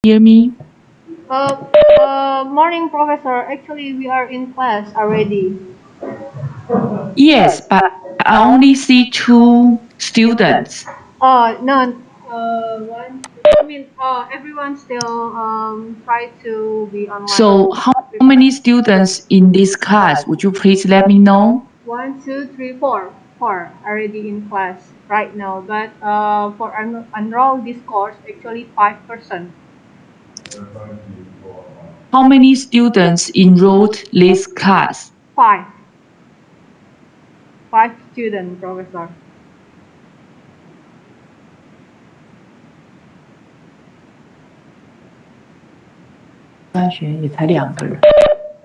hear me? Morning, Professor. Actually, we are in class already. Yes, but I only see two students. No. One. Everyone still try to be online. So how many students in this class? Would you please let me know? One, two, three, four. Four already in class right now. But for enroll this course, actually 5%. How many students enrolled this class? Five. Five student, Professor. 班学也才2个人。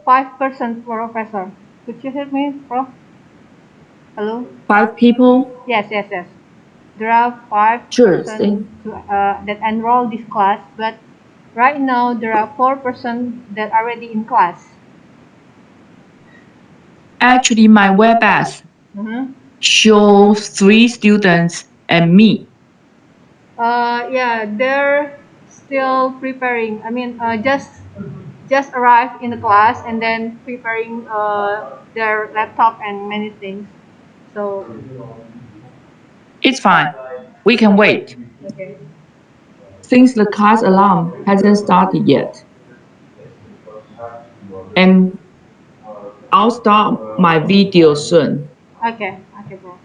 5%, Professor. Could you hear me, Prof? Hello? 5 people? Yes, yes, yes. There are five Sure. person that enroll this class, but right now there are 4% that are already in class. Actually, my WebEx shows 3 students and me. Yeah, they're still preparing. Just arrived in the class and then preparing their laptop and many things. So It's fine. We can wait. okay. Since the class alarm hasn't started yet. And I'll start my video soon. Okay, okay, bro.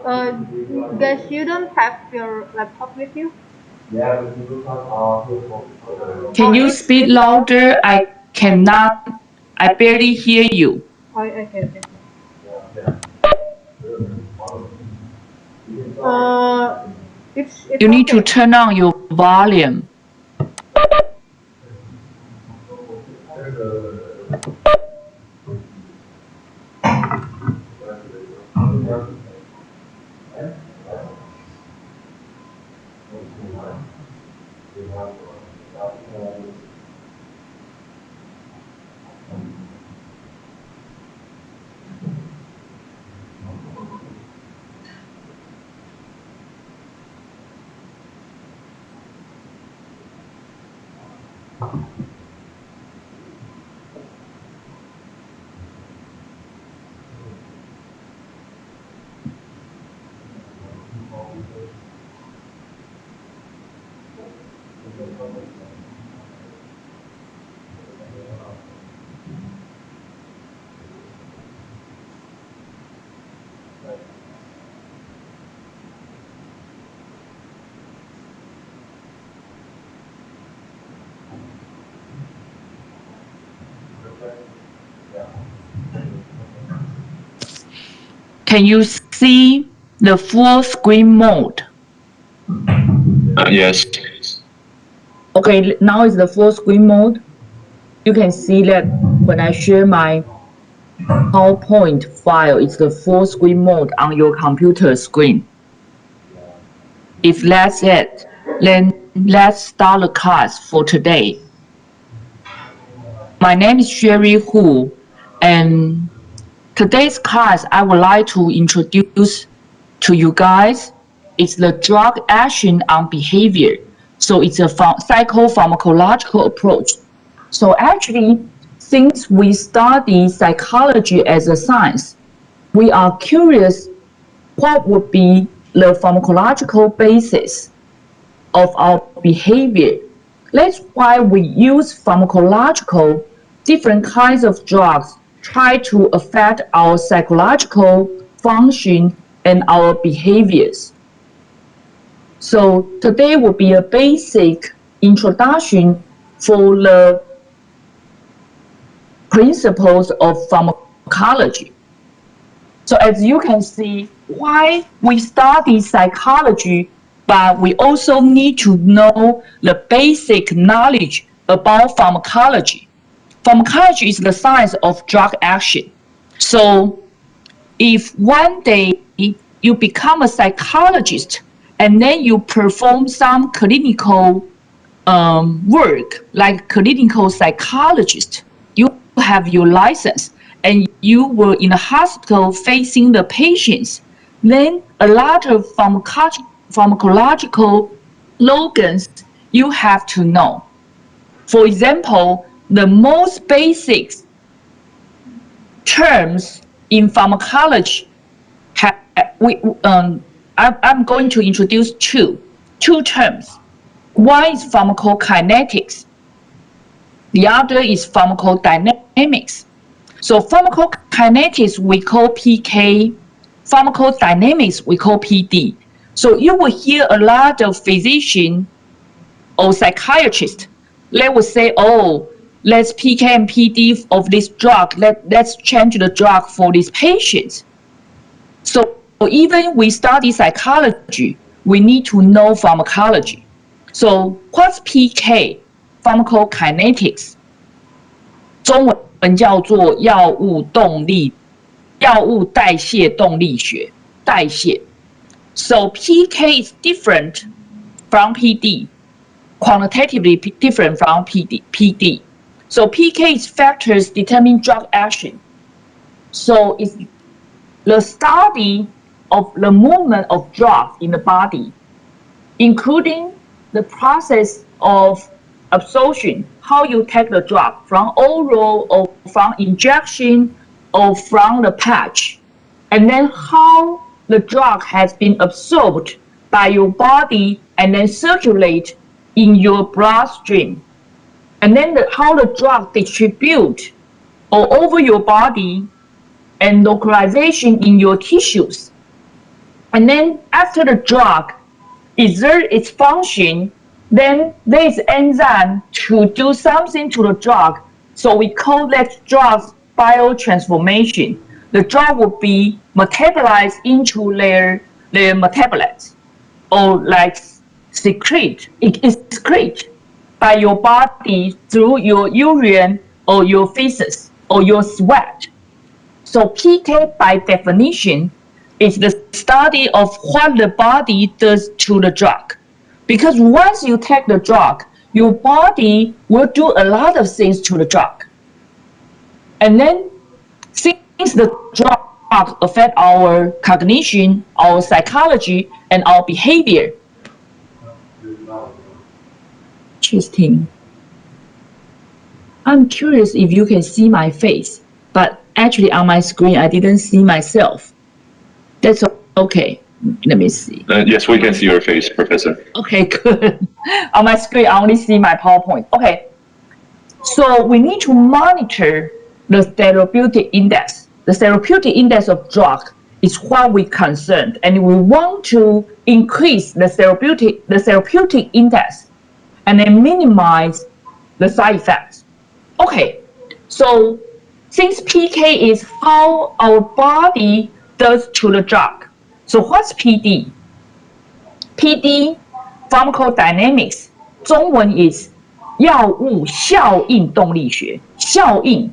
Guys, you don't have your laptop with you? Can you speak louder? I cannot, I barely hear you. Oh, okay, okay. Uh, it's You need to okay. turn on your volume. Can you see the full screen mode? Yes. Okay, now is the full screen mode. You can see that when I share my PowerPoint file, it's the full screen mode on your computer screen. If that's it, then let's start the class for today. My name is Sherry Hu, and today's class I would like to introduce to you guys is the drug action on behavior. So it's a psychopharmacological approach. So actually, since we study psychology as a science, we are curious what would be the pharmacological basis of our behavior. That's why we use pharmacological different kinds of drugs try to affect our psychological function and our behaviors. So today will be a basic introduction for the principles of pharmacology. So as you can see, why we study psychology, but we also need to know the basic knowledge about pharmacology. Pharmacology is the science of drug action. So if one day you become a psychologist and then you perform some clinical work like clinical psychologist, you have your license and you were in the hospital facing the patients, then a lot of pharmacological slogans you have to know. For example, the most basic terms in pharmacology, I'm going to introduce two terms. One is pharmacokinetics. The other is pharmacodynamics. So pharmacokinetics we call PK, pharmacodynamics we call PD. So you will hear a lot of physicians or psychiatrists, they will say, oh, let's PK and PD of this drug, let's change the drug for these patients. So even we study psychology, we need to know pharmacology. So what's PK? Pharmacokinetics. 中文叫做药物代谢动力学，代谢。So PK is different from PD, quantitatively different from PD. So PK is factors determine drug action. So it's the study of the movement of drugs in the body, including the process of absorption, how you take the drug from oral or from injection or from the patch, and then how the drug has been absorbed by your body and then circulate in your bloodstream, and then how the drug distribute all over your body and localization in your tissues. And then after the drug exerts its function, then there is enzyme to do something to the drug. So we call that drug biotransformation. The drug will be metabolized into their metabolites, or like excrete by your body through your urine or your feces or your sweat. So PK by definition is the study of what the body does to the drug. Because once you take the drug, your body will do a lot of things to the drug. And then since the drug affect our cognition, our psychology, and our behavior. Interesting. I'm curious if you can see my face, but actually on my screen, I didn't see myself. That's okay. Let me see. Yes, we can see your face, Professor. Okay, good. On my screen, I only see my PowerPoint. Okay. So we need to monitor the therapeutic index. The therapeutic index of drug is what we concerned, and we want to increase the therapeutic index and then minimize the side effects. Okay, so since PK is how our body does to the drug, so what's PD? PD, pharmacodynamics, 中文 is 药物效应动力学，效应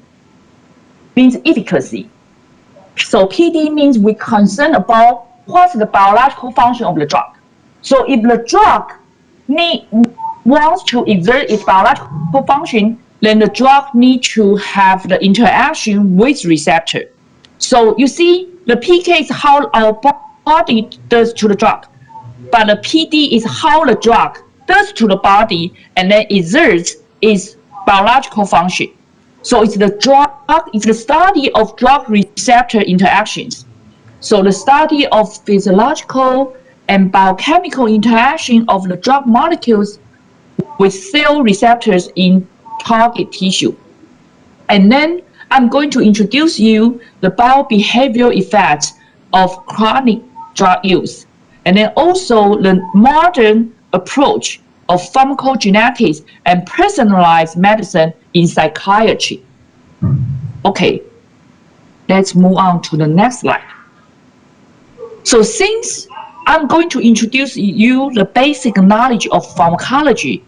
means efficacy. So PD means we concern about what's the biological function of the drug. So if the drug wants to exert its biological function, then the drug needs to have the interaction with receptor. So you see, the PK is how our body does to the drug, but the PD is how the drug does to the body and then exerts its biological function. So it's the study of drug receptor interactions. So the study of physiological and biochemical interaction of the drug molecules with cell receptors in target tissue. And then I'm going to introduce you the biobehavioral effects of chronic drug use, and then also the modern approach of pharmacogenetics and personalized medicine in psychiatry. Okay, let's move on to the next slide. So since I'm going to introduce you the basic knowledge of pharmacology,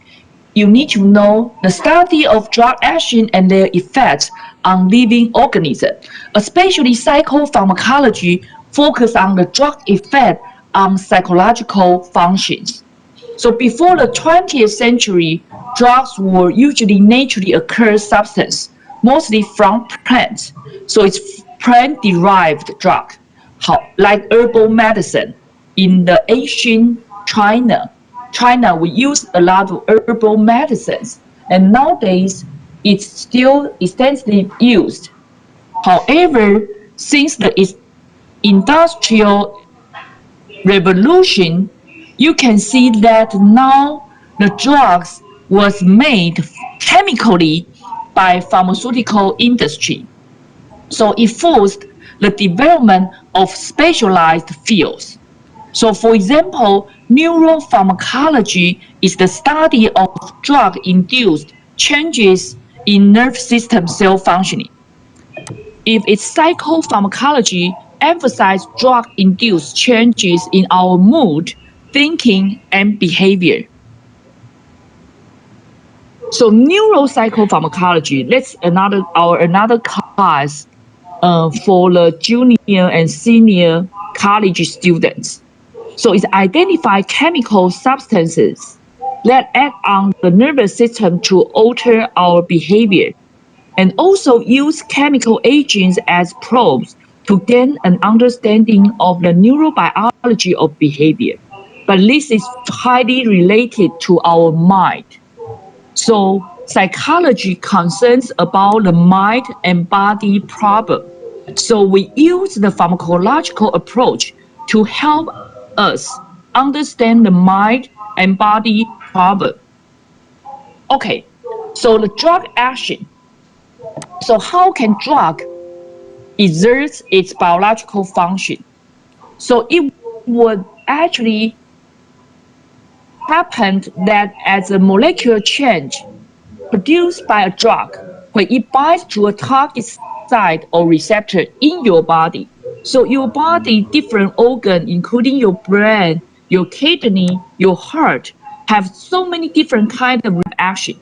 you need to know the study of drug action and their effects on living organisms, especially psychopharmacology focus on the drug effect on psychological functions. So before the 20th century, drugs were usually naturally occurring substances, mostly from plants. So it's plant-derived drug, like herbal medicine. In the ancient China, we use a lot of herbal medicines, and nowadays it's still extensively used. However, since the industrial revolution, you can see that now the drugs was made chemically by pharmaceutical industry. So it forced the development of specialized fields. So for example, neuropharmacology is the study of drug-induced changes in nerve system cell functioning. If its psychopharmacology emphasizes drug-induced changes in our mood, thinking, and behavior. So neuropsychopharmacology, that's another class for the junior and senior college students. So it identifies chemical substances that act on the nervous system to alter our behavior, and also use chemical agents as probes to gain an understanding of the neurobiology of behavior. But this is highly related to our mind. So psychology concerns about the mind and body problem. So we use the pharmacological approach to help us understand the mind and body problem. Okay, so the drug action. So how can drug exert its biological function? So it would actually happen that as a molecular change produced by a drug, when it binds to a target site or receptor in your body. So your body, different organs, including your brain, your kidney, your heart, have so many different kinds of reaction.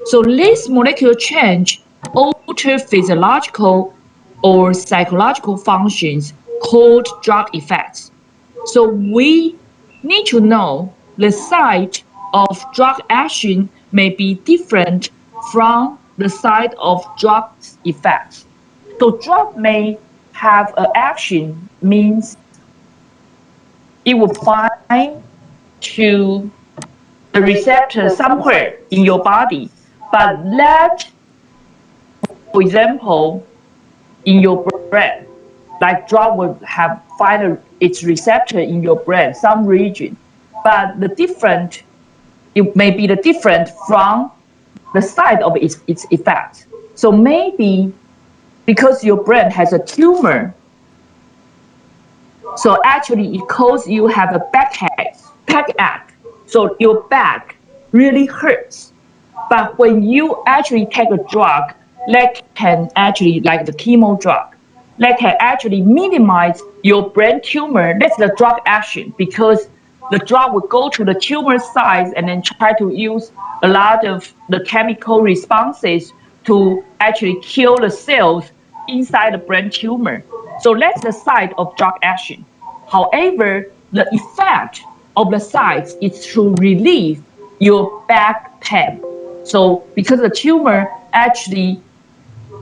So this molecular change alter physiological or psychological functions called drug effects. So we need to know the site of drug action may be different from the site of drug effects. So drug may have an action means it will bind to the receptor somewhere in your body, but that, for example, in your brain, like drug will have find its receptor in your brain, some region, but it may be the different from the site of its effect. So maybe because your brain has a tumor, so actually it causes you have a backache. So your back really hurts. But when you actually take a drug that can actually, like the chemo drug, that can actually minimize your brain tumor, that's the drug action, because the drug will go to the tumor size and then try to use a lot of the chemical responses to actually kill the cells inside the brain tumor. So that's the site of drug action. However, the effect of the sites is to relieve your back pain. So because the tumor actually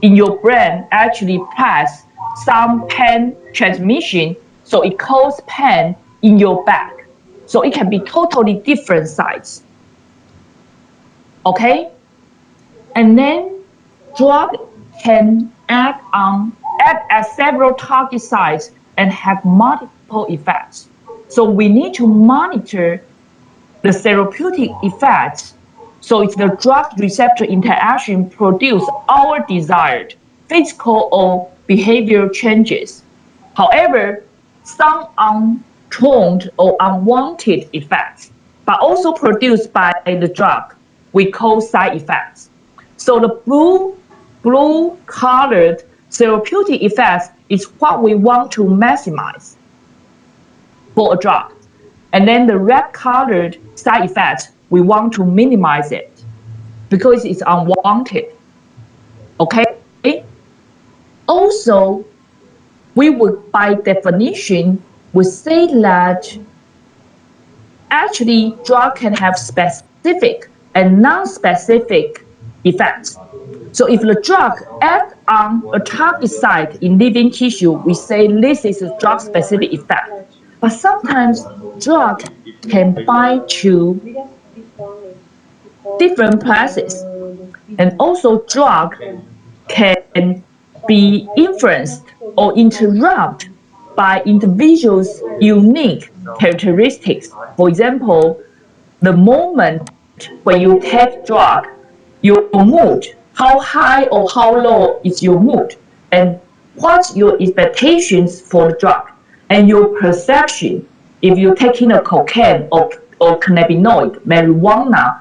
in your brain actually pass some pain transmission, so it causes pain in your back. So it can be totally different sites. Okay? And then drug can act at several target sites and have multiple effects. So we need to monitor the therapeutic effects. So it's the drug receptor interaction produce our desired physical or behavioral changes. However, some untold or unwanted effects, but also produced by the drug, we call side effects. So the blue colored therapeutic effects is what we want to maximize for a drug. And then the red colored side effects, we want to minimize it because it's unwanted. Okay? Also, we would, by definition, would say that actually drug can have specific and non-specific effects. So if the drug acts on a target site in living tissue, we say this is a drug-specific effect. But sometimes drug can bind to different places, and also drug can be influenced or interrupted by individuals' unique characteristics. For example, the moment when you take drug, your mood, how high or how low is your mood, and what's your expectations for the drug, and your perception. If you're taking a cocaine or cannabinoid, marijuana,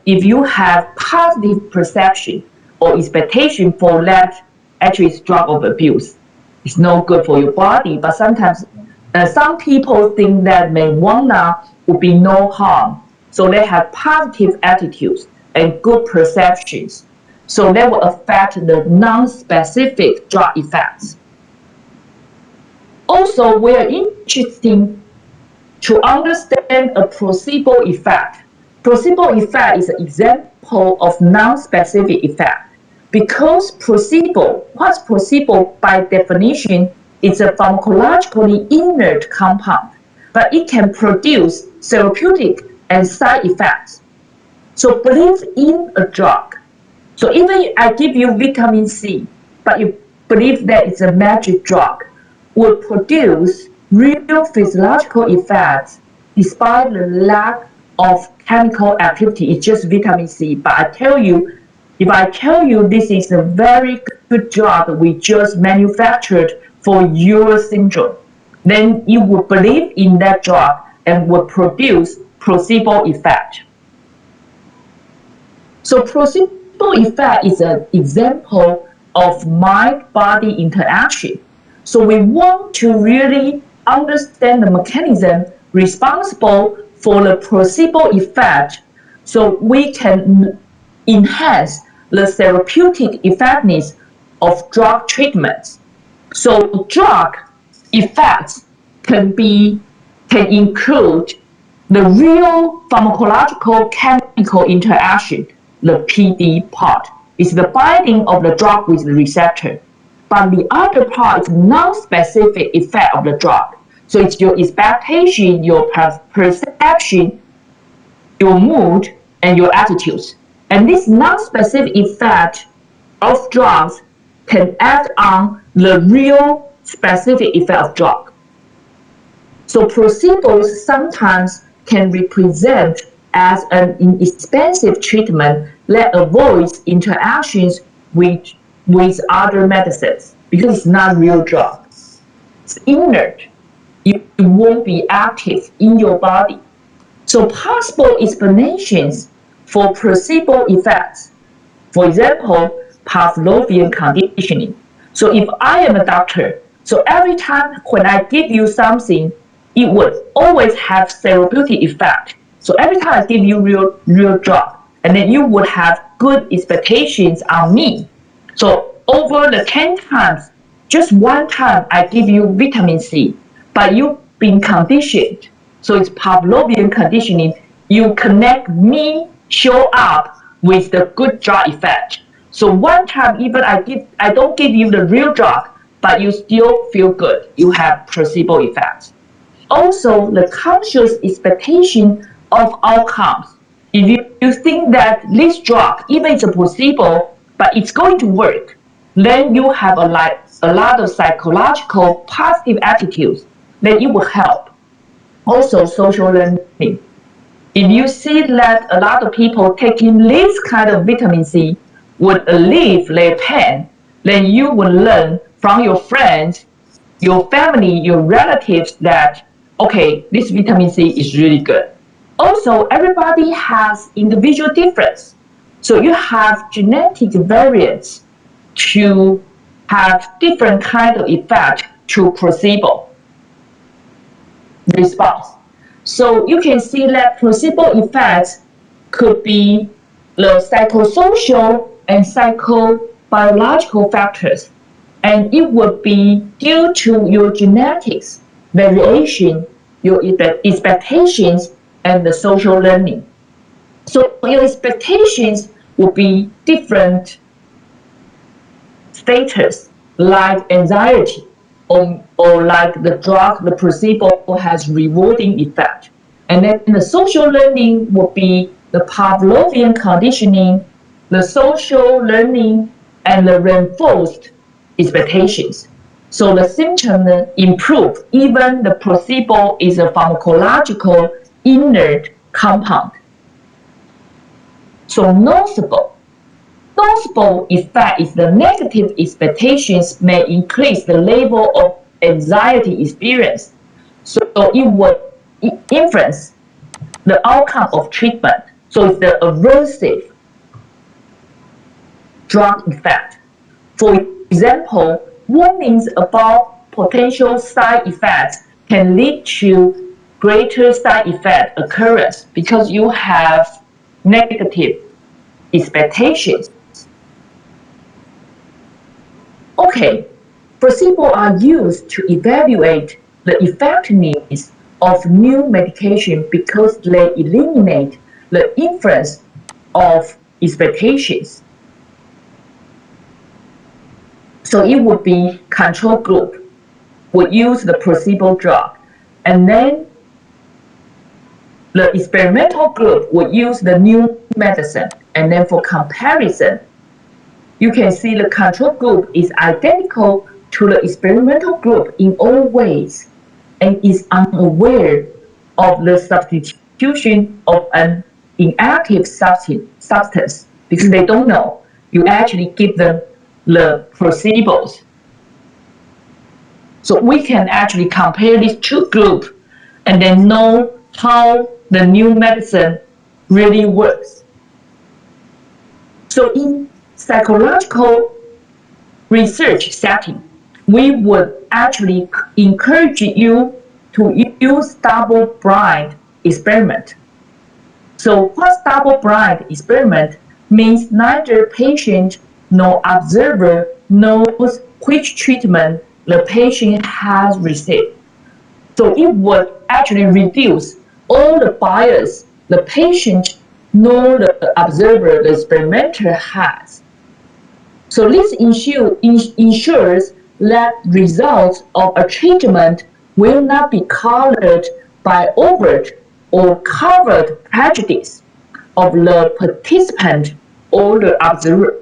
if you have positive perception or expectation for that, actually it's drug of abuse. It's no good for your body, but sometimes some people think that marijuana will be no harm. So they have positive attitudes and good perceptions. So that will affect the non-specific drug effects. Also, we are interested to understand a placebo effect. Placebo effect is an example of non-specific effect. Because what's placebo by definition is a pharmacologically inert compound, but it can produce therapeutic and side effects. So believe in a drug. So even I give you vitamin C, but you believe that it's a magic drug, will produce real physiological effects despite the lack of chemical activity. It's just vitamin C. But if I tell you this is a very good drug we just manufactured for your syndrome, then you will believe in that drug and will produce placebo effect. So placebo effect is an example of mind-body interaction. So we want to really understand the mechanism responsible for the placebo effect so we can enhance the therapeutic effectiveness of drug treatments. So drug effects can include the real pharmacological chemical interaction, the PD part. Is the binding of the drug with the receptor. But the other part is non-specific effect of the drug. So it's your expectation, your perception, your mood, and your attitudes. And this non-specific effect of drugs can act on the real specific effect of drug. So placebos sometimes can represent as an inexpensive treatment that avoids interactions with other medicines because it's not real drug. It's inert. It won't be active in your body. So possible explanations for placebo effects. For example, Pavlovian conditioning. So if I am a doctor, so every time when I give you something, it would always have therapeutic effect. So every time I give you real drug, and then you would have good expectations on me. So over the 10 times, just one time I give you vitamin C, but you've been conditioned. So it's Pavlovian conditioning. You connect me, show up with the good drug effect. So one time even I don't give you the real drug, but you still feel good. You have placebo effects. Also, the conscious expectation of outcomes. If you think that this drug, even it's a placebo, but it's going to work, then you have a lot of psychological positive attitudes that it will help. Also, social learning. If you see that a lot of people taking this kind of vitamin C would alleviate their pain, then you will learn from your friends, your family, your relatives that, okay, this vitamin C is really good. Also, everybody has individual difference. So you have genetic variants to have different kind of effect to placebo response. So you can see that placebo effects could be the psychosocial and psychobiological factors, and it would be due to your genetics, variation, your expectations, and the social learning. So your expectations will be different status, like anxiety, or like the drug, the placebo has rewarding effect. And then the social learning will be the Pavlovian conditioning, the social learning, and the reinforced expectations. So the symptoms improve even the placebo is a pharmacological inert compound. So nocebo effect is the negative expectations may increase the level of anxiety experience. So it would influence the outcome of treatment. So it's the aversive drug effect. For example, warnings about potential side effects can lead to greater side effect occurrence because you have negative expectations. Okay, placebo are used to evaluate the effectiveness of new medication because they eliminate the influence of expectations. So it would be control group would use the placebo drug, and then the experimental group would use the new medicine. And then for comparison, you can see the control group is identical to the experimental group in all ways and is unaware of the substitution of an inactive substance because they don't know. You actually give them the placebos. So we can actually compare these two groups and then know how the new medicine really works. So in psychological research setting, we would actually encourage you to use double-blind experiment. So what's double-blind experiment means neither patient nor observer knows which treatment the patient has received. So it would actually reduce all the bias the patient nor the observer, the experimenter has. So this ensures that results of a treatment will not be colored by overt or covered prejudice of the participant or the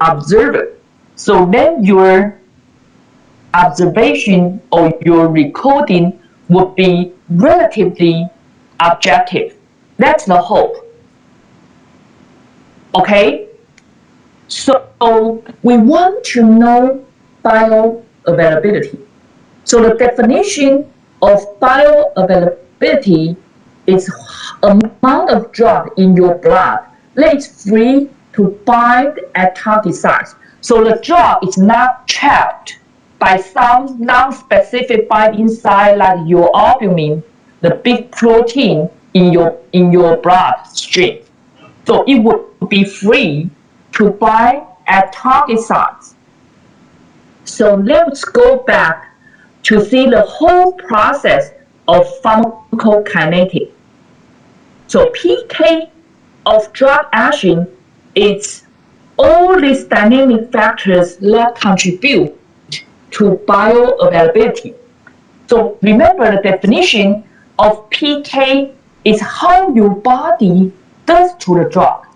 observer. So then your observation or your recording would be relatively objective. That's the hope. Okay? So we want to know bioavailability. So the definition of bioavailability is amount of drug in your blood that is free to bind at target sites. So the drug is not trapped by some non-specific binding site like your albumin, the big protein in your bloodstream. So it would be free to bind at target sites. So let's go back to see the whole process of pharmacokinetic. So PK of drug action is all these dynamic factors that contribute to bioavailability. So remember the definition of PK is how your body does to the drug.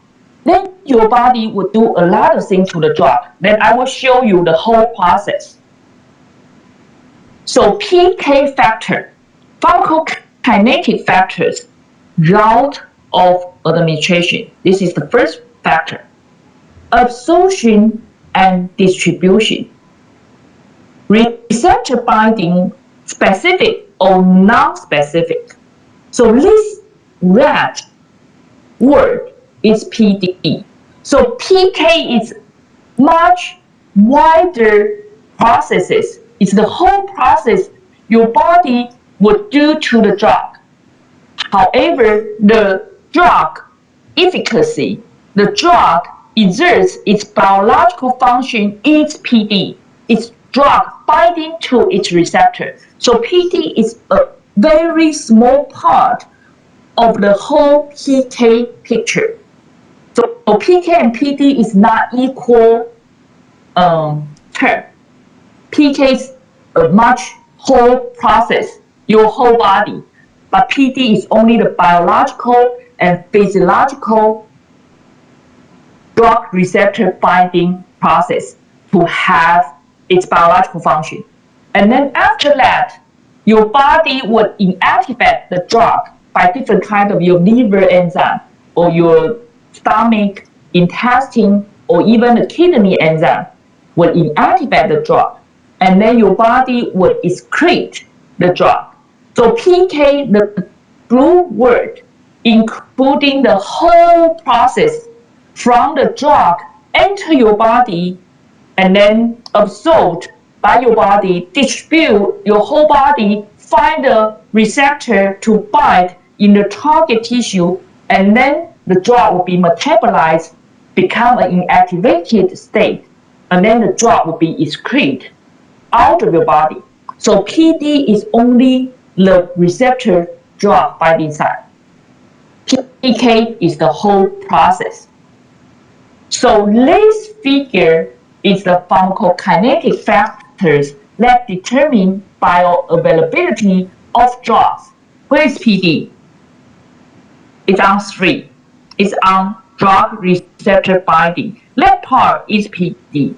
Then your body will do a lot of things to the drug. Then I will show you the whole process. So PK factor, pharmacokinetic factors, route of administration. This is the first factor. Absorption and distribution. Receptor binding, specific or non-specific. So this red word is PD. So PK is much wider processes. It's the whole process your body would do to the drug. However, the drug efficacy, the drug exerts its biological function, its PD, its drug binding to its receptor. So PD is a very small part of the whole PK picture. So PK and PD is not equal term. PK is a much whole process, your whole body. But PD is only the biological and physiological drug receptor binding process to have its biological function. And then after that, your body would inactivate the drug by different kind of your liver enzyme or your stomach, intestine, or even the kidney enzyme would inactivate the drug. And then your body would excrete the drug. So PK, the blue word, including the whole process from the drug enter your body and then absorbed by your body, distribute your whole body, find the receptor to bind in the target tissue, and then the drug will be metabolized, become an inactivated state, and then the drug will be excreted out of your body. So PD is only the receptor drug binding site. PK is the whole process. So this figure is the pharmacokinetic factors that determine bioavailability of drugs. Where is PD? It's on 3. It's on drug receptor binding. That part is PD.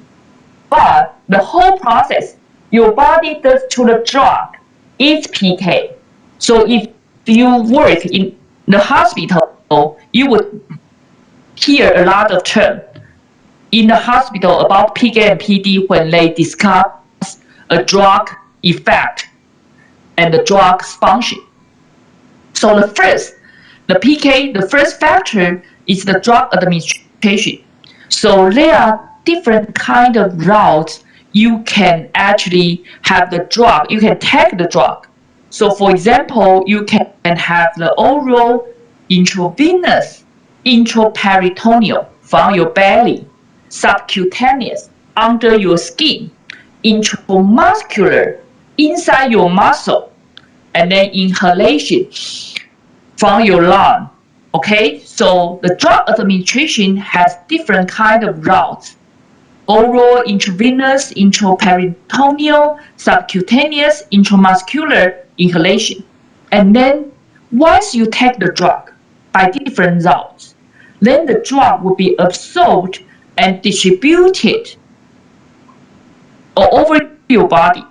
But the whole process your body does to the drug is PK. So if you work in the hospital, you would hear a lot of terms in the hospital about PK and PD when they discuss a drug effect and the drug's function. So the first factor is the drug administration. So there are different kind of routes you can actually have the drug, you can take the drug. So for example, you can have the oral, intravenous, intraperitoneal from your belly, subcutaneous, under your skin, intramuscular, inside your muscle, and then inhalation from your lung. Okay, so the drug administration has different kind of routes. Oral, intravenous, intraperitoneal, subcutaneous, intramuscular, inhalation. And then once you take the drug by different routes, then the drug will be absorbed and distributed all over your body.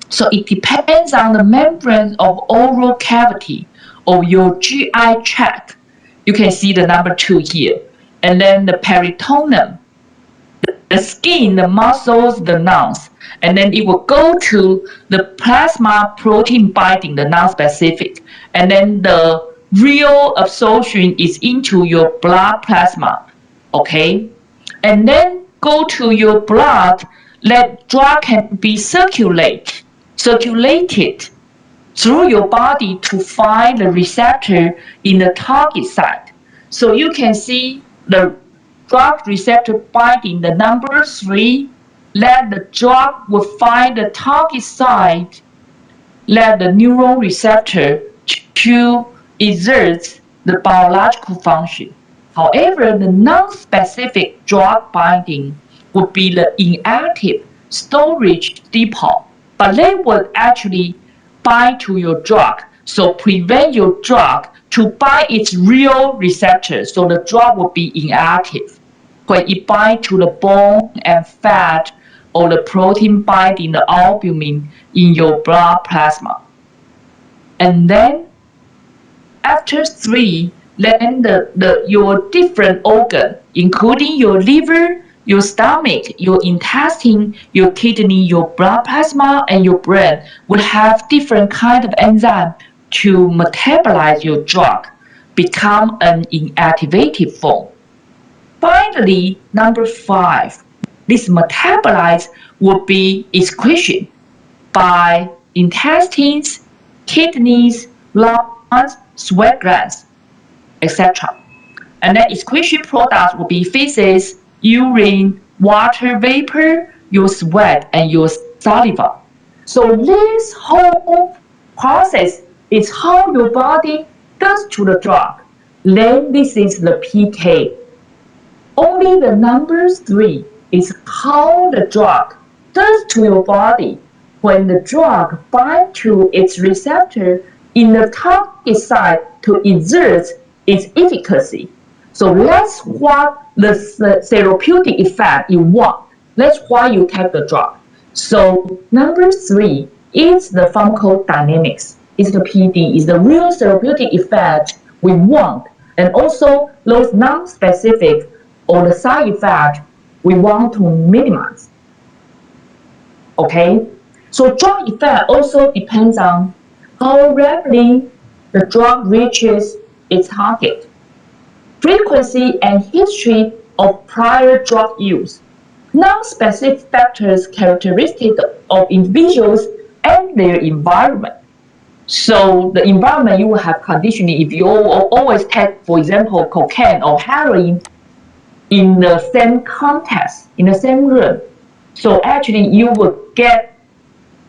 So it depends on the membrane of oral cavity of your GI tract. You can see the number 2 here. And then the peritoneum, the skin, the muscles, the lungs, and then it will go to the plasma protein binding, the non-specific, and then the real absorption is into your blood plasma, okay? And then go to your blood, that drug can be circulated through your body to find the receptor in the target site. So you can see the drug receptor binding, the number 3, that the drug will find the target site, that the neuron receptor to exert the biological function. However, the non-specific drug binding would be the inactive storage depot, but they would actually bind to your drug, so prevent your drug to bind its real receptor, so the drug will be inactive. When it binds to the bone and fat or the protein binding the albumin in your blood plasma. And then after 3, then your different organ, including your liver, your stomach, your intestine, your kidney, your blood plasma, and your brain will have different kind of enzyme to metabolize your drug, become an inactivated form. Finally, number 5, this metabolite will be excretion by intestines, kidneys, lungs, sweat glands, etc. And then excretion products will be feces, urine, water vapor, your sweat, and your saliva. So this whole process is how your body does to the drug. Then this is the PK. Only the number 3 is how the drug does to your body when the drug binds to its receptor in the target site to exert its efficacy. So that's what the therapeutic effect you want. That's why you take the drug. So number 3 is the pharmacodynamics, is the PD, is the real therapeutic effect we want, and also those non-specific or the side effect we want to minimize. Okay, so drug effect also depends on how rapidly the drug reaches its target, frequency and history of prior drug use, non-specific factors characteristic of individuals and their environment. So the environment you will have conditioning if you always take, for example, cocaine or heroin in the same context, in the same room. So actually you will get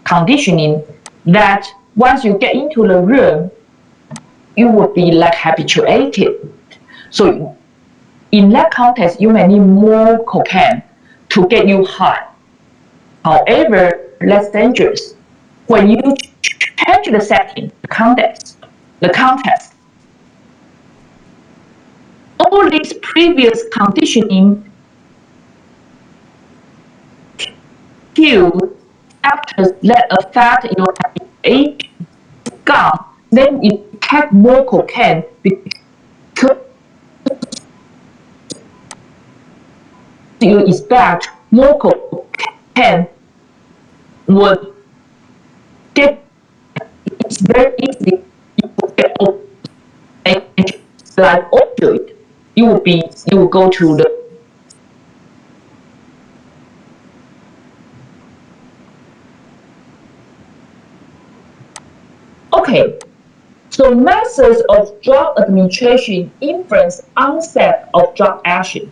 conditioning that once you get into the room, you will be like habituated. So in that context, you may need more cocaine to get you high. However, less dangerous when you change the setting, the context. All these previous conditioning cues, factors that affect your age gone, then you take more cocaine because you expect more cocaine would get. It's very easy. You will get like opioid. You will go to the. Okay, so methods of drug administration influence onset of drug action.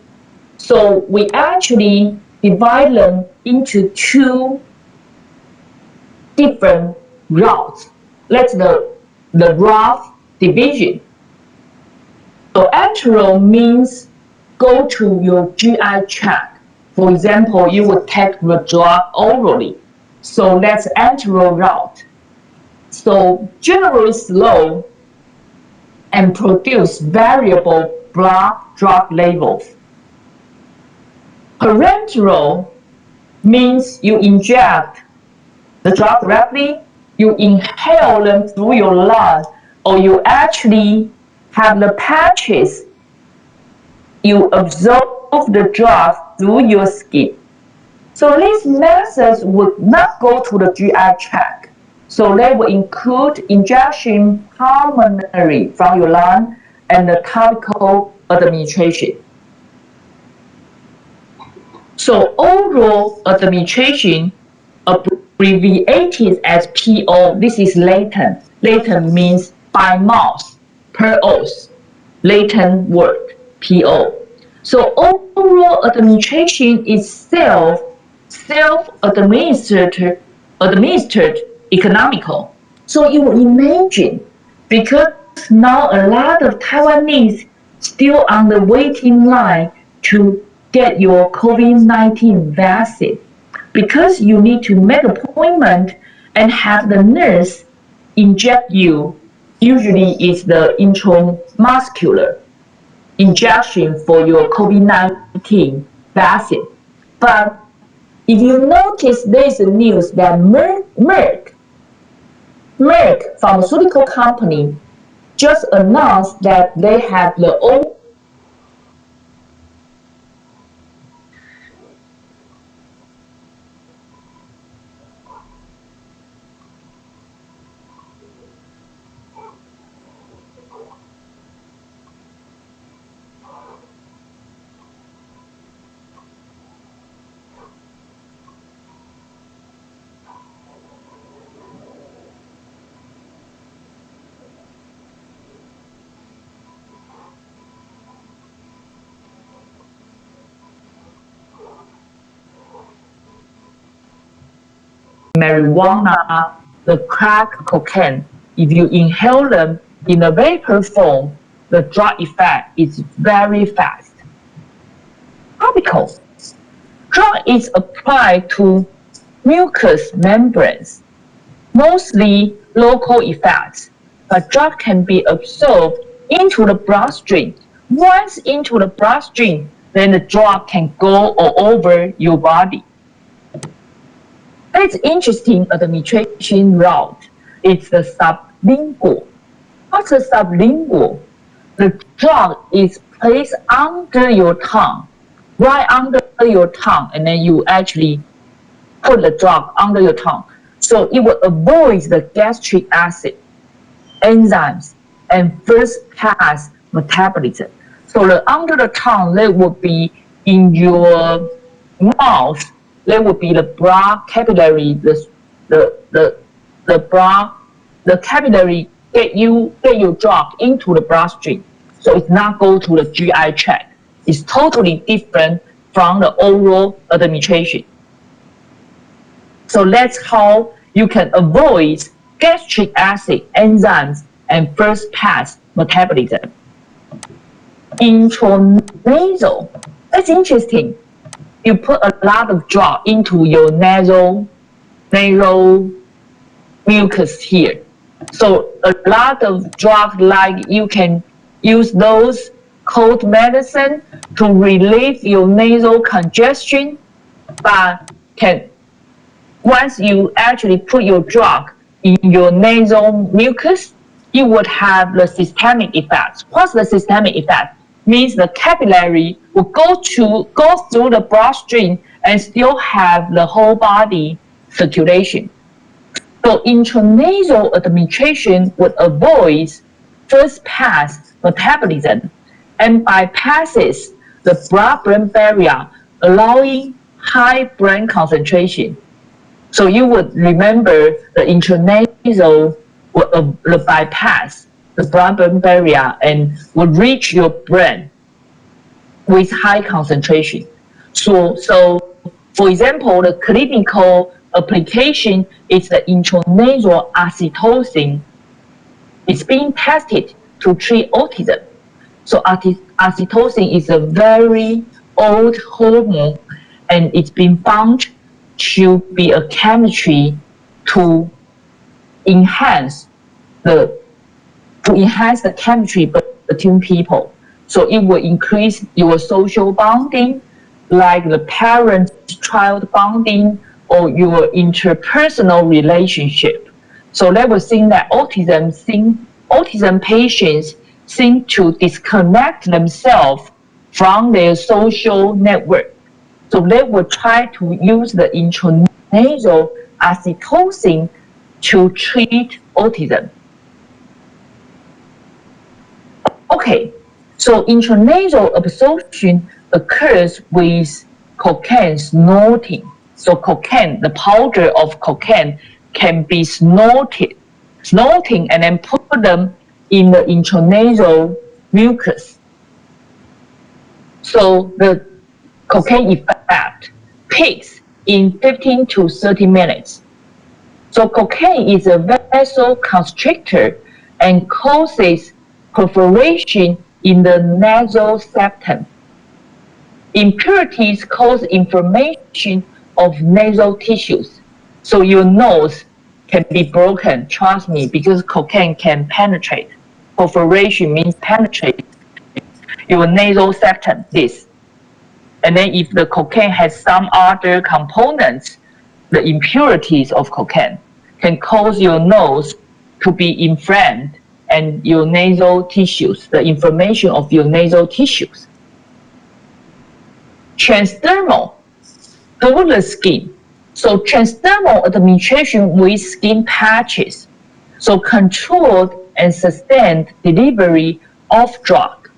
So we actually divide them into 2 different routes. That's the rough division. So enteral means go to your GI tract. For example, you would take the drug orally. So that's enteral route. So generally slow and produce variable blood drug levels. Parenteral means you inject the drug directly, you inhale them through your lungs, or you actually have the patches, you absorb the drug through your skin. So these methods would not go to the GI tract. So they will include injection pulmonary from your lung and the topical administration. So oral administration, abbreviated as PO, this is latent. Latent means by mouth, per os. Latent word, PO. So oral administration is self-administered economical. So you imagine, because now a lot of Taiwanese still on the waiting line to get your COVID-19 vaccine, because you need to make an appointment and have the nurse inject you. Usually it's the intramuscular injection for your COVID-19 vaccine. But if you notice, there's a news that Merck pharmaceutical company just announced that they have the own marijuana, the crack cocaine, if you inhale them in a vapor form, the drug effect is very fast. Topical. Drug is applied to mucous membranes, mostly local effects, but drug can be absorbed into the bloodstream. Once into the bloodstream, then the drug can go all over your body. It's interesting administration route. It's the sublingual. What's the sublingual? The drug is placed under your tongue, right under your tongue, and then you actually put the drug under your tongue. So it will avoid the gastric acid, enzymes, and first pass metabolism. So the under the tongue, that would be in your mouth. That would be the blood capillary, the capillary get your drug into the bloodstream. So it's not go to the GI tract. It's totally different from the oral administration. So that's how you can avoid gastric acid, enzymes, and first pass metabolism. Intranasal, that's interesting. You put a lot of drug into your nasal mucus here. So a lot of drug, like you can use those cold medicine to relieve your nasal congestion, but once you actually put your drug in your nasal mucus, you would have the systemic effects. What's the systemic effect? Means the capillary will go through the bloodstream and still have the whole body circulation. So intranasal administration would avoid first pass metabolism and bypasses the blood-brain barrier, allowing high brain concentration. So you would remember the intranasal would bypass the blood-brain barrier and would reach your brain with high concentration. So for example, the clinical application is the intranasal oxytocin. It's being tested to treat autism. So oxytocin is a very old hormone, and it's been found to be a chemistry to enhance the chemistry between people. So it will increase your social bonding, like the parent-child bonding or your interpersonal relationship. So they will think that autism patients seem to disconnect themselves from their social network. So they will try to use the intranasal oxytocin to treat autism. Okay, so intranasal absorption occurs with cocaine snorting. So cocaine, the powder of cocaine, can be snorting and then put them in the intranasal mucus. So the cocaine effect peaks in 15 to 30 minutes. So cocaine is a vasoconstrictor and causes perforation in the nasal septum. Impurities cause inflammation of nasal tissues. So your nose can be broken, trust me, because cocaine can penetrate. Perforation means penetrate your nasal septum, this. And then if the cocaine has some other components, the impurities of cocaine can cause your nose to be inflamed and your nasal tissues, the inflammation of your nasal tissues. Transdermal, over the skin. So transdermal administration with skin patches. So controlled and sustained delivery of drug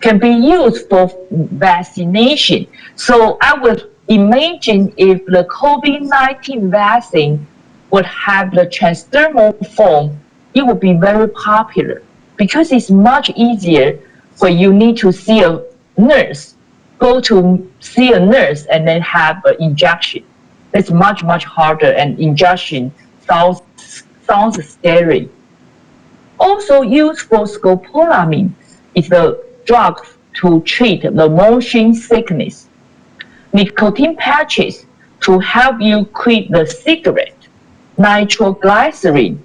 can be used for vaccination. So I would imagine if the COVID-19 vaccine would have the transdermal form, it would be very popular because it's much easier where you need to see a nurse, go to see a nurse and then have an injection. It's much harder, and injection sounds scary. Also used for scopolamine is the drug to treat the motion sickness. Nicotine patches to help you quit the cigarette. Nitroglycerin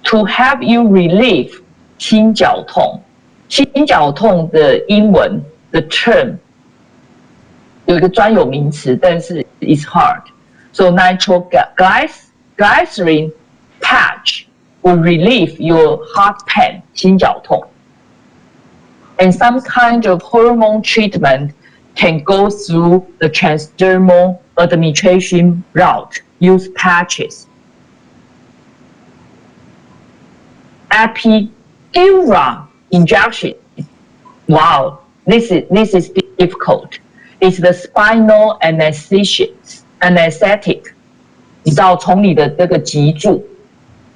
to help you relieve 心绞痛。心绞痛的英文的 term 有一个专有名词，但是 it's hard. So nitroglycerin patch will relieve your heart pain, 心绞痛. And some kind of hormone treatment can go through the transdermal administration route, use patches. Epidural injection. Wow, this is difficult. It's the spinal anesthetic. 你知道从你的这个脊柱，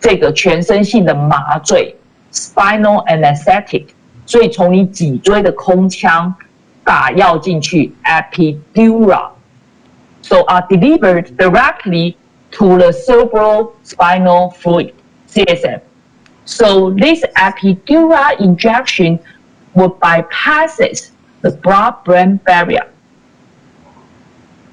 这个全身性的麻醉 ，spinal anesthetic， 所以从你脊椎的空腔打药进去 ，epidural， so are delivered directly to the cerebrospinal fluid (CSF). So this epidural injection would bypasses the blood-brain barrier.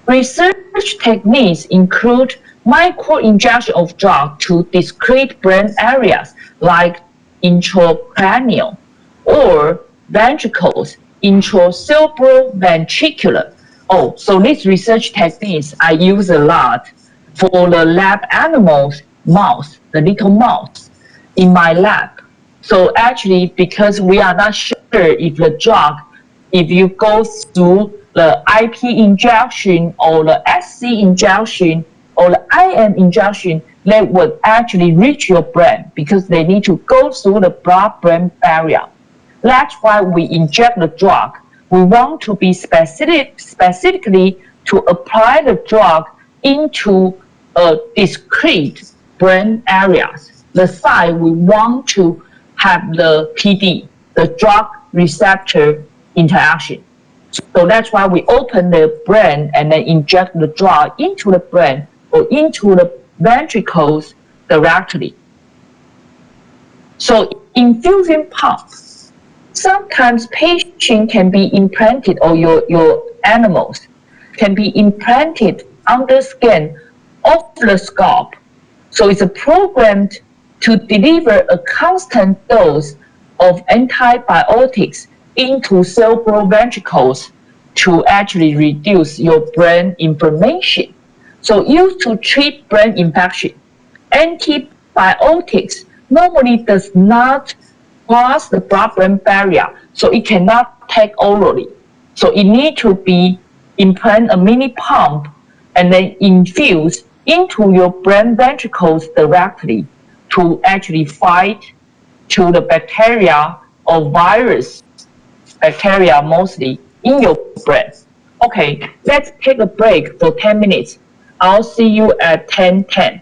Research techniques include microinjection of drug to discrete brain areas like intracranial or ventricles, intracerebroventricular. Oh, so these research techniques I use a lot for the lab animals, mouse, the little mouse in my lab. So actually, because we are not sure if the drug, if you go through the IP injection or the SC injection or the IM injection, they would actually reach your brain because they need to go through the blood-brain barrier. That's why we inject the drug. We want to be specifically to apply the drug into a discrete brain areas. The site we want to have the PD, the drug receptor interaction. So that's why we open the brain and then inject the drug into the brain or into the ventricles directly. So infusion pumps, sometimes patient can be implanted, or your animals can be implanted under skin of the scalp. So it's programmed to deliver a constant dose of antibiotics into cerebral ventricles to actually reduce your brain inflammation. So used to treat brain infection. Antibiotics normally does not cross the blood-brain barrier, so it cannot take orally. So it need to be implant a mini pump and then infuse into your brain ventricles directly to actually fight to the bacteria or virus, bacteria mostly in your brain. Okay, let's take a break for 10 minutes. I'll see you at 10:10.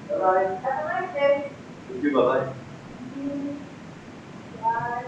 Bye-bye. Have a nice day. Thank you. Bye-bye. Bye.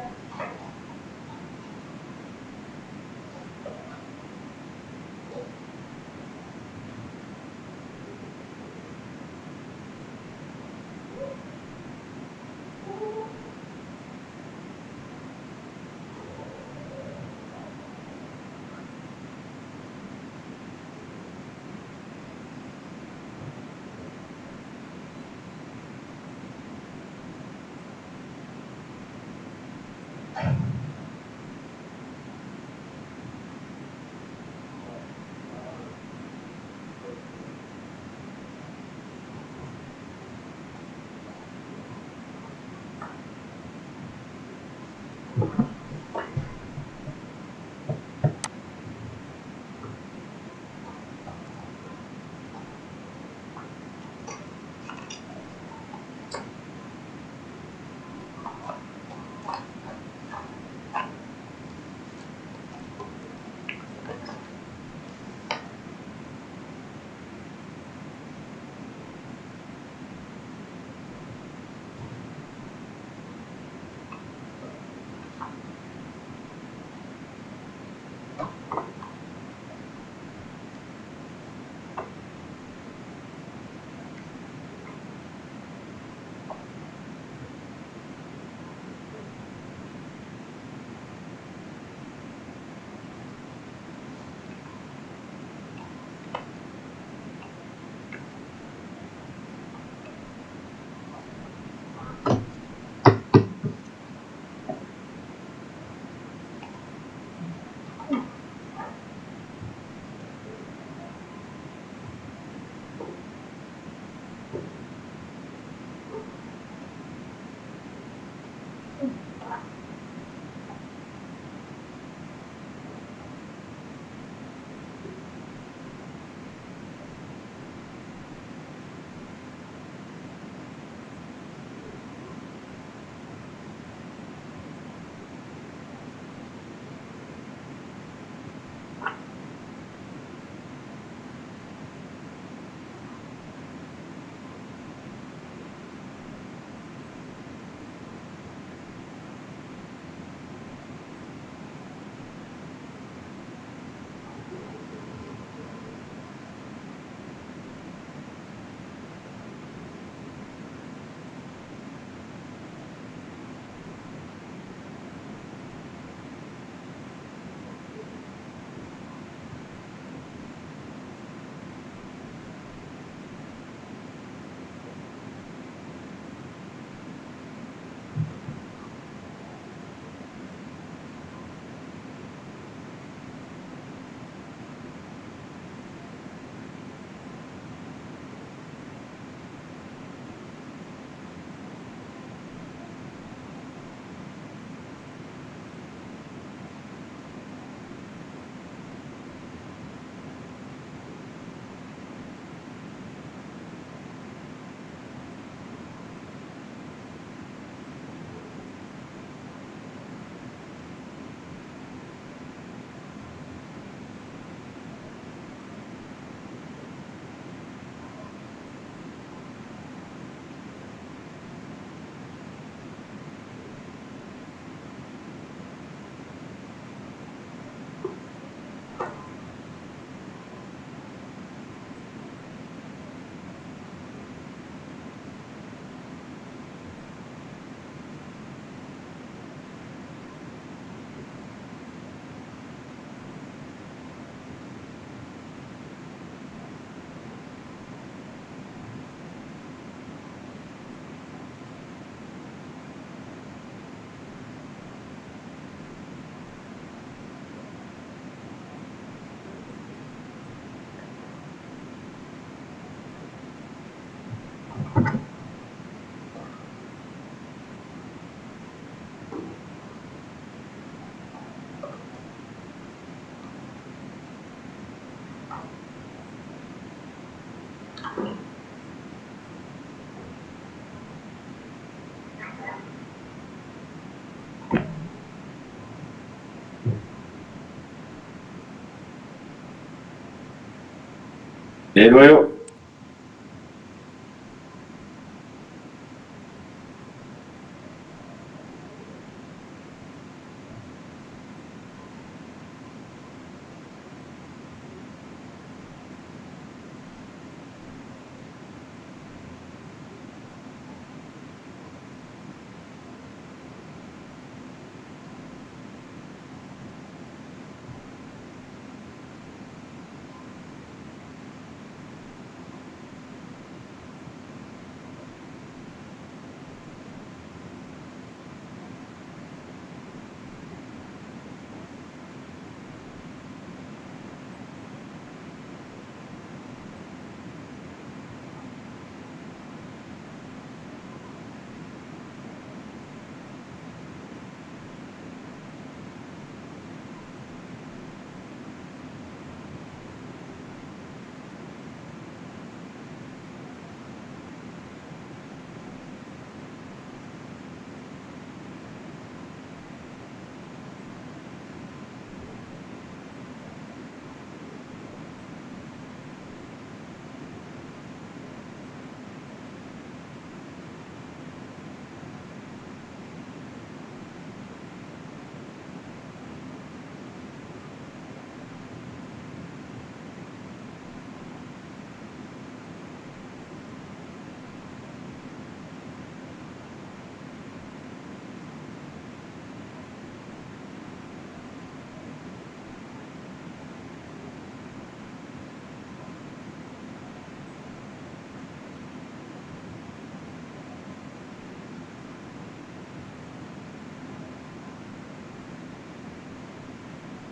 De nuevo.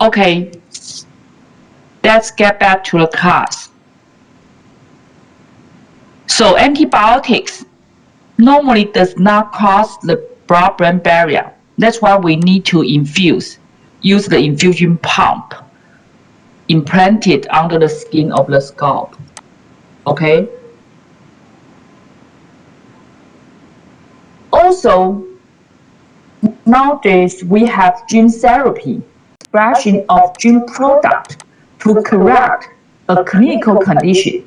Okay, let's get back to the class. So antibiotics normally does not cross the blood-brain barrier. That's why we need to use the infusion pump implanted under the skin of the scalp. Okay. Also, nowadays we have gene therapy, expression of gene product to correct a clinical condition.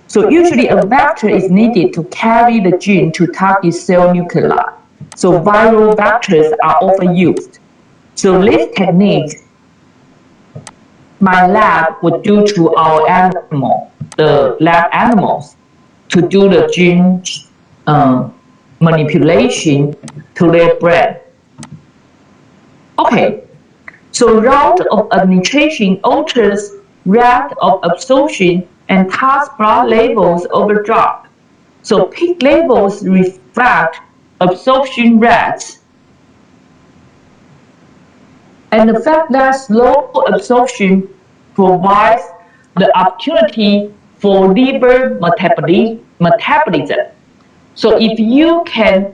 So usually a vector is needed to carry the gene to target cell nuclei. So viral vectors are often used. So this technique my lab would do to our the lab animals, to do the gene manipulation to their brain. Okay, so route of administration alters rate of absorption and thus blood levels over drug. So peak levels reflect absorption rates. And the fact that slow absorption provides the opportunity for liver metabolism. So if you can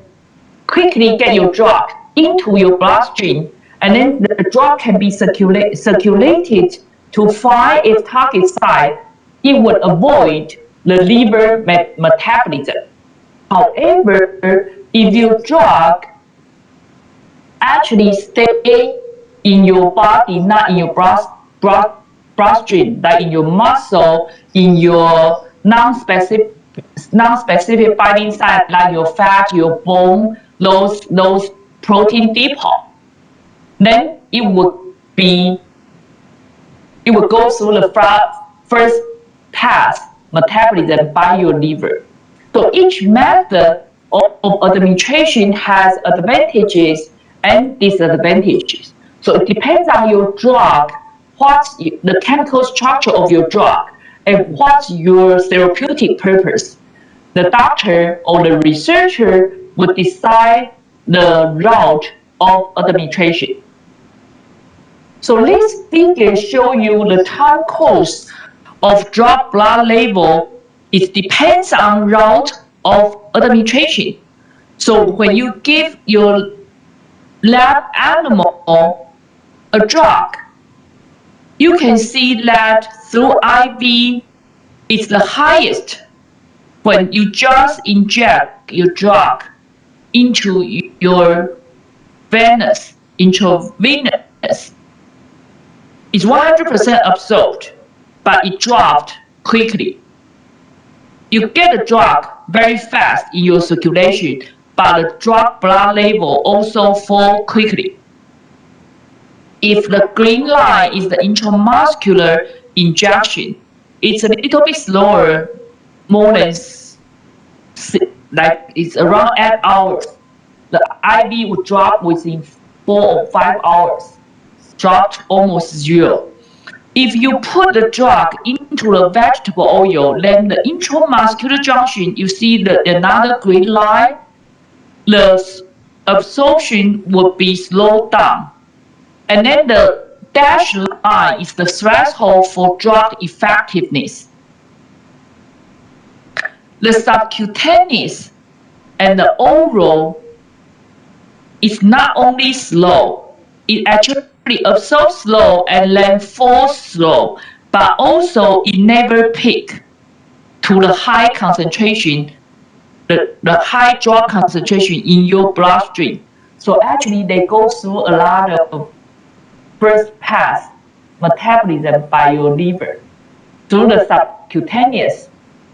quickly get your drug into your bloodstream, and then the drug can be circulated to find its target site, it would avoid the liver metabolism. However, if your drug actually stay in your body, not in your bloodstream, like in your muscle, in your non-specific binding site, like your fat, your bone, those protein depot, then it would go through the first pass metabolism by your liver. So each method of administration has advantages and disadvantages. So it depends on your drug, what's the chemical structure of your drug, and what's your therapeutic purpose. The doctor or the researcher would decide the route of administration. So this figure shows you the time course of drug blood level. It depends on route of administration. So when you give your lab animal a drug, you can see that through IV it's the highest when you just inject your drug into your intravenous. It's 100% absorbed, but it dropped quickly. You get the drug very fast in your circulation, but the drug blood level also fall quickly. If the green line is the intramuscular injection, it's a little bit slower, more than like it's around 8 hours. The IV would drop within 4 or 5 hours, dropped almost zero. If you put the drug into the vegetable oil, then the intramuscular junction, you see another green line, the absorption would be slowed down. And then the dashed line is the threshold for drug effectiveness. The subcutaneous and the oral is not only slow, it actually absorbs slow and then falls slow, but also it never peaks to the high concentration, the high drug concentration in your bloodstream. So actually they go through a lot of first pass metabolism by your liver through the subcutaneous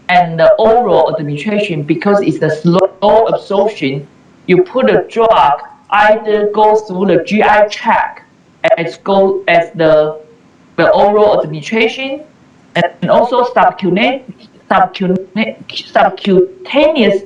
and the oral administration. Because it's a slow absorption, you put a drug either go through the GI tract as the oral administration, and also subcutaneous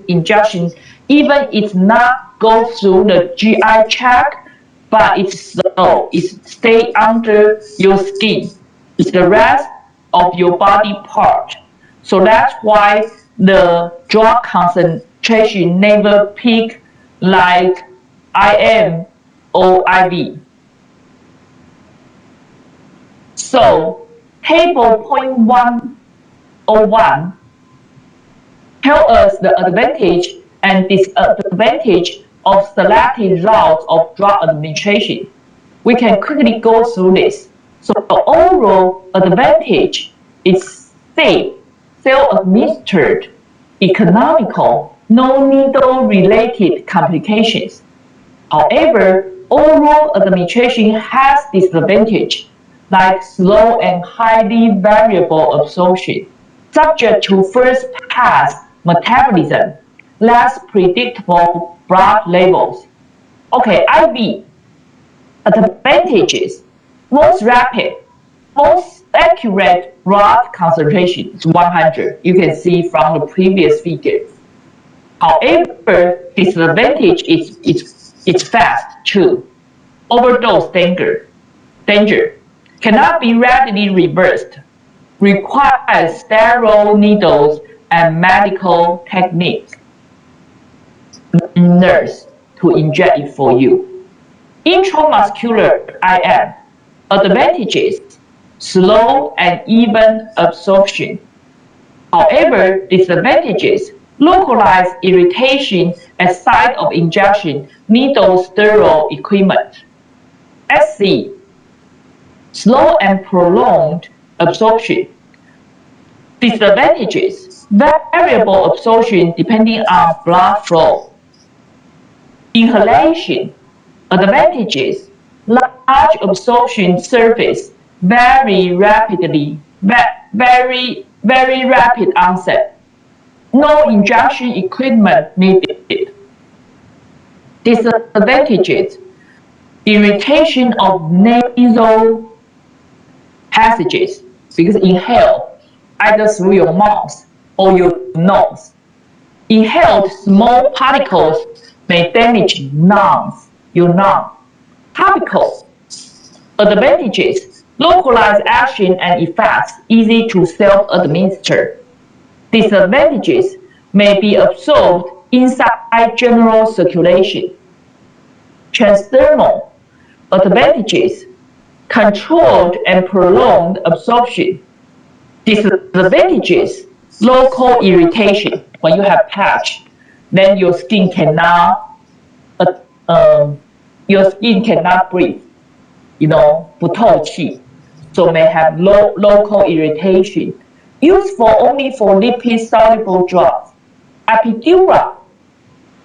injection. Even it's not go through the GI tract, but it's slow. It stay under your skin. It's the rest of your body part. So that's why the drug concentration never peak like IM or IV. So, table 0.101 tell us the advantage and disadvantage of selected routes of drug administration. We can quickly go through this. So the overall advantage is safe, self-administered, economical, no needle-related complications. However, oral administration has disadvantage, like slow and highly variable absorption, subject to first-pass metabolism, less predictable blood levels. Okay, IV advantages: most rapid, most accurate blood concentration is 100. You can see from the previous figures. However, disadvantage is it's fast too. Overdose danger cannot be readily reversed. Requires sterile needles and medical techniques. Nurse to inject it for you. Intramuscular IM advantages: slow and even absorption. However, disadvantages: localized irritation at site of injection, needle sterile equipment. SC: slow and prolonged absorption. Disadvantages: variable absorption depending on blood flow. Inhalation advantages: large absorption surface, very rapid onset. No injection equipment needed. Disadvantages: irritation of nasal passages because inhale either through your mouth or your nose. Inhaled small particles may damage your lung. Topical advantages: localized action and effects, easy to self-administer. Disadvantages: may be absorbed inside general circulation. Transdermal advantages: controlled and prolonged absorption. Disadvantages: local irritation. When you have patch, then your skin cannot breathe, 不透气, so may have local irritation. Useful only for lipid-soluble drugs. Epidural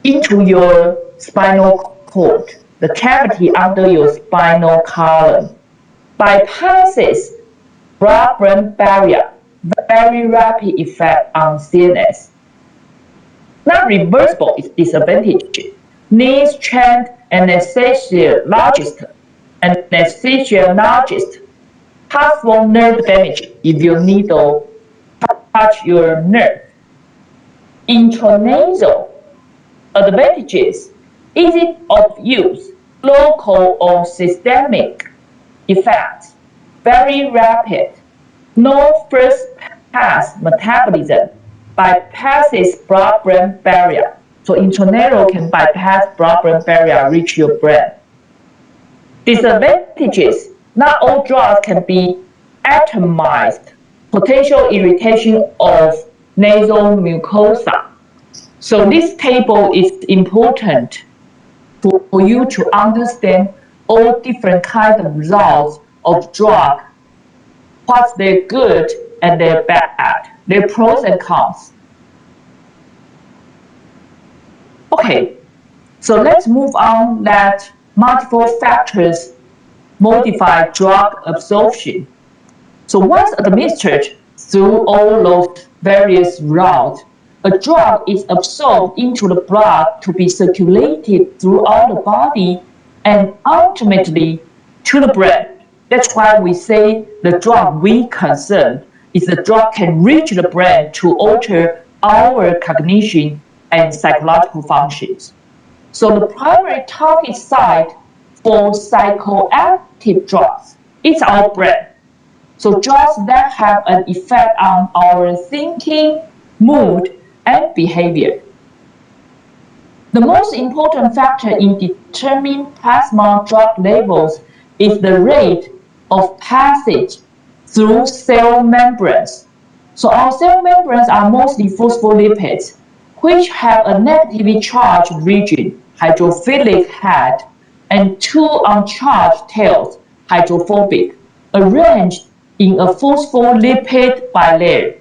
into your spinal cord, the cavity under your spinal column. Bypasses blood-brain barrier, very rapid effect on CNS. Not reversible is disadvantage. Needs trained anesthesiologist. Possible nerve damage if your needle touch your nerve. Intranasal advantages: easy of use, local or systemic effects, very rapid, no first pass metabolism, bypasses blood-brain barrier. So intranasal can bypass blood-brain barrier, reach your brain. Disadvantages: not all drugs can be atomized. Potential irritation of nasal mucosa. So this table is important for you to understand all different kinds of results of drug, what's their good and their bad, their pros and cons. Okay, so let's move on that multiple factors modify drug absorption. So once administered through all those various routes, a drug is absorbed into the blood to be circulated throughout the body and ultimately to the brain. That's why we say the drug we concern is the drug can reach the brain to alter our cognition and psychological functions. So the primary target site for psychoactive drugs is our brain. So drugs that have an effect on our thinking, mood, and behavior. The most important factor in determining plasma drug levels is the rate of passage through cell membranes. So our cell membranes are mostly phospholipids, which have a negatively charged region, hydrophilic head, and two uncharged tails, hydrophobic, arranged in a phospholipid bilayer.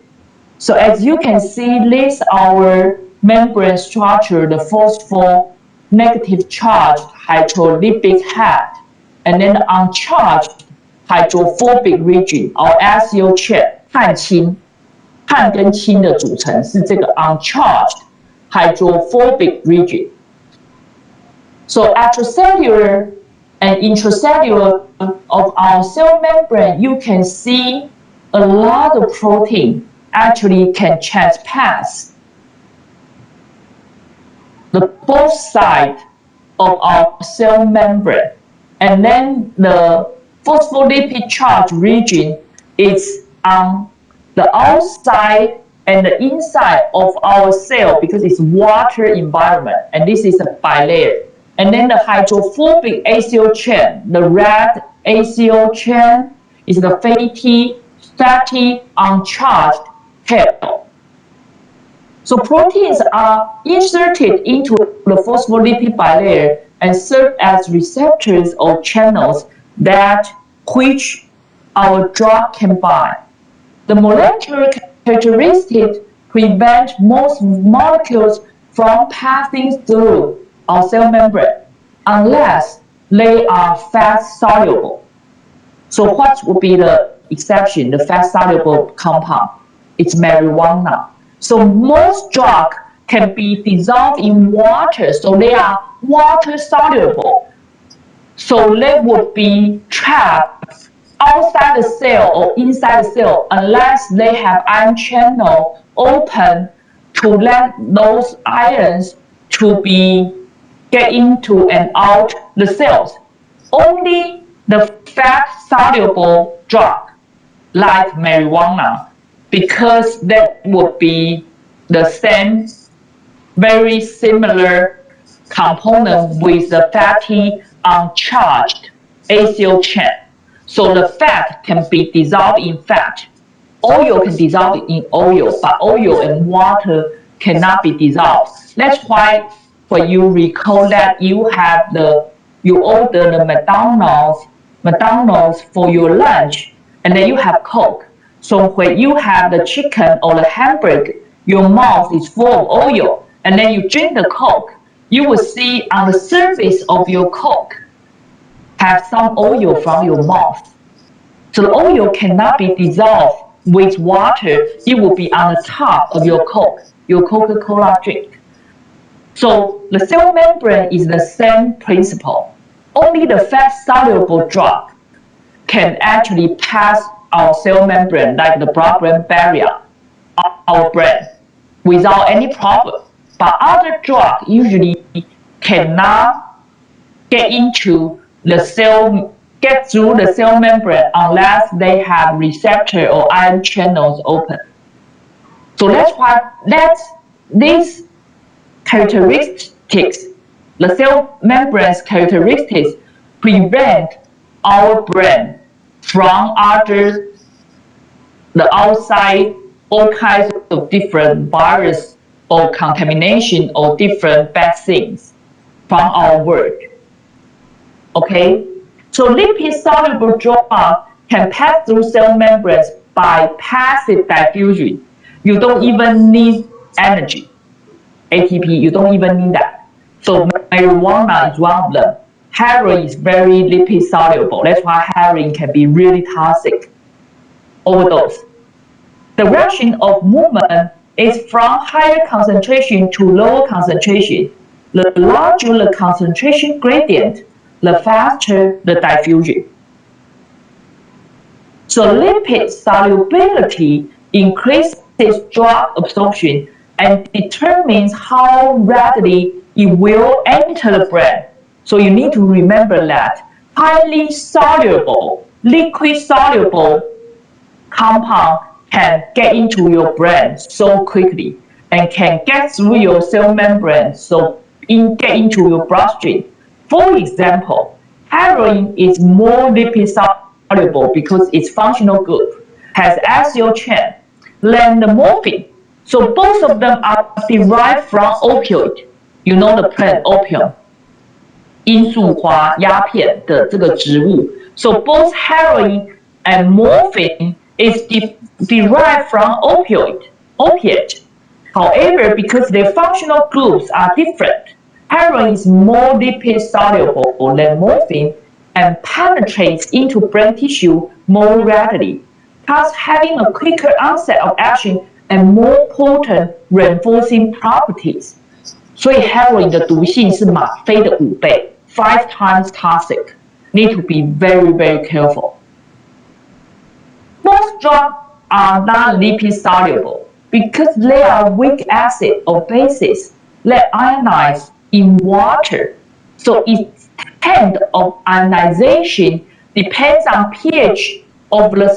So as you can see, this is our membrane structure, the phospho negative charged hydrolipic head, and then the uncharged hydrophobic region, our acyl chain, 碳氢，碳跟氢的组成是这个 uncharged hydrophobic region. So extracellular and intracellular of our cell membrane, you can see a lot of protein actually can transpass the both sides of our cell membrane. And then the phospholipid charge region is on the outside and the inside of our cell because it's water environment, and this is a bilayer. And then the hydrophobic acyl chain, the red acyl chain is the fatty uncharged tail. So proteins are inserted into the phospholipid bilayer and serve as receptors or channels that which our drug can bind. The molecular characteristics prevent most molecules from passing through our cell membrane unless they are fat-soluble. So what would be the exception, the fat-soluble compound? It's marijuana. So most drugs can be dissolved in water, so they are water-soluble. So they would be trapped outside the cell or inside the cell unless they have ion channel open to let those ions to be get into and out the cells. Only the fat-soluble drug like marijuana, because that would be the same, very similar component with the fatty uncharged acyl chain. So the fat can be dissolved in fat. Oil can dissolve in oil, but oil and water cannot be dissolved. That's why when you recall that you order the McDonald's for your lunch, and then you have Coke. So when you have the chicken or the hamburger, your mouth is full of oil, and then you drink the Coke, you will see on the surface of your Coke have some oil from your mouth. So the oil cannot be dissolved with water. It will be on the top of your Coke, your Coca-Cola drink. So the cell membrane is the same principle. Only the fat-soluble drug can actually pass our cell membrane, like the blood-brain barrier, our brain, without any problem. But other drugs usually cannot get through the cell membrane unless they have receptor or ion channels open. So that's why these characteristics, the cell membrane's characteristics, prevent our brain from the outside, all kinds of different virus or contamination or different bad things from our work. Okay, so lipid-soluble drug can pass through cell membranes by passive diffusion. You don't even need energy, ATP, you don't even need that. So marijuana is one of them. Heroin is very lipid-soluble. That's why heroin can be really toxic. Overdose. The direction of movement is from higher concentration to lower concentration. The larger the concentration gradient, the faster the diffusion. So lipid solubility increases drug absorption and determines how rapidly it will enter the brain. So you need to remember that highly soluble, liquid soluble compound can get into your brain so quickly and can get through your cell membrane, so get into your bloodstream. For example, heroin is more lipid soluble because it's functional group. has acyl chain, than the morphine. So both of them are derived from opioid. You know the plant opium, 罂粟花鸦片的这个植物。So both heroin and morphine is derived from opiate. However, because their functional groups are different, heroin is more lipid soluble than morphine and penetrates into brain tissue more readily, thus having a quicker onset of action and more potent reinforcing properties. 所以 heroin 的毒性是吗啡的5倍 ，5 times toxic. Need to be very, very careful. Most drugs are non-lipid soluble because they are weak acid or bases that ionize in water. So its extent of ionization depends on pH of the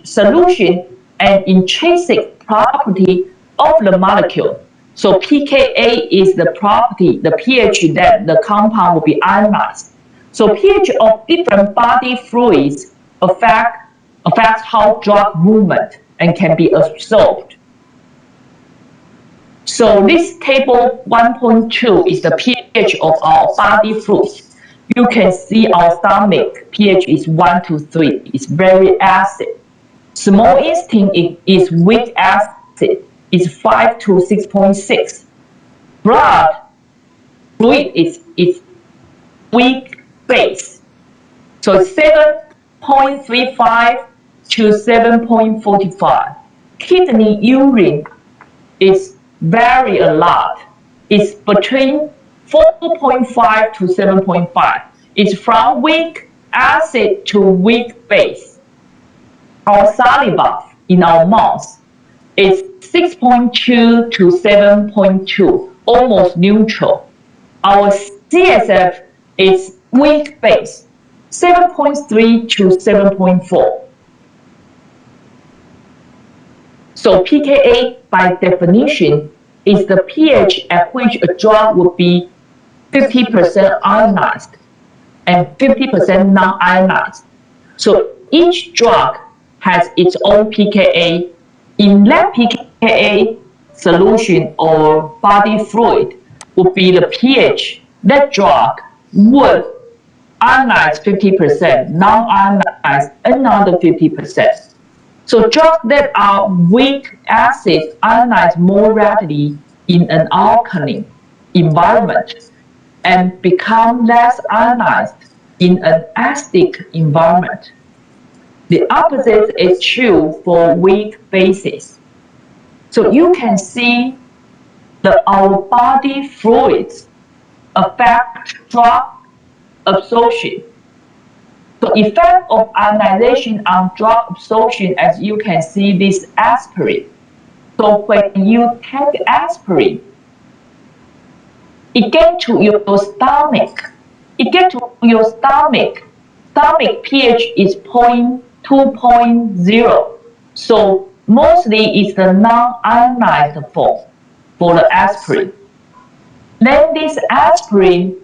solution and intrinsic property of the molecule. So pKa is the property, the pH that the compound will be ionized. So pH of different body fluids affects how drug movement and can be absorbed. So this table 1.2 is the pH of our body fluids. You can see our stomach pH is 1 to 3. It's very acid. Small intestine is weak acid. It's 5 to 6.6. Blood fluid is weak base. So 7.35 to 7.45. Kidney urine is vary a lot. It's between 4.5 to 7.5. It's from weak acid to weak base. Our saliva in our mouth is 6.2 to 7.2, almost neutral. Our CSF is weak base, 7.3 to 7.4. So pKa, by definition, is the pH at which a drug would be 50% ionized and 50% non-ionized. So each drug has its own pKa. In that pKa solution or body fluid would be the pH that drug would ionize 50%, non-ionized another 50%. So drugs that are weak acids ionize more rapidly in an alkaline environment and become less ionized in an acidic environment. The opposite is true for weak bases. So you can see that our body fluids affect drug absorption. The effect of ionization on drug absorption, as you can see, this aspirin. So when you take aspirin, it gets to your stomach. Stomach pH is 2.0. So mostly it's the non-ionized form for the aspirin. Then this aspirin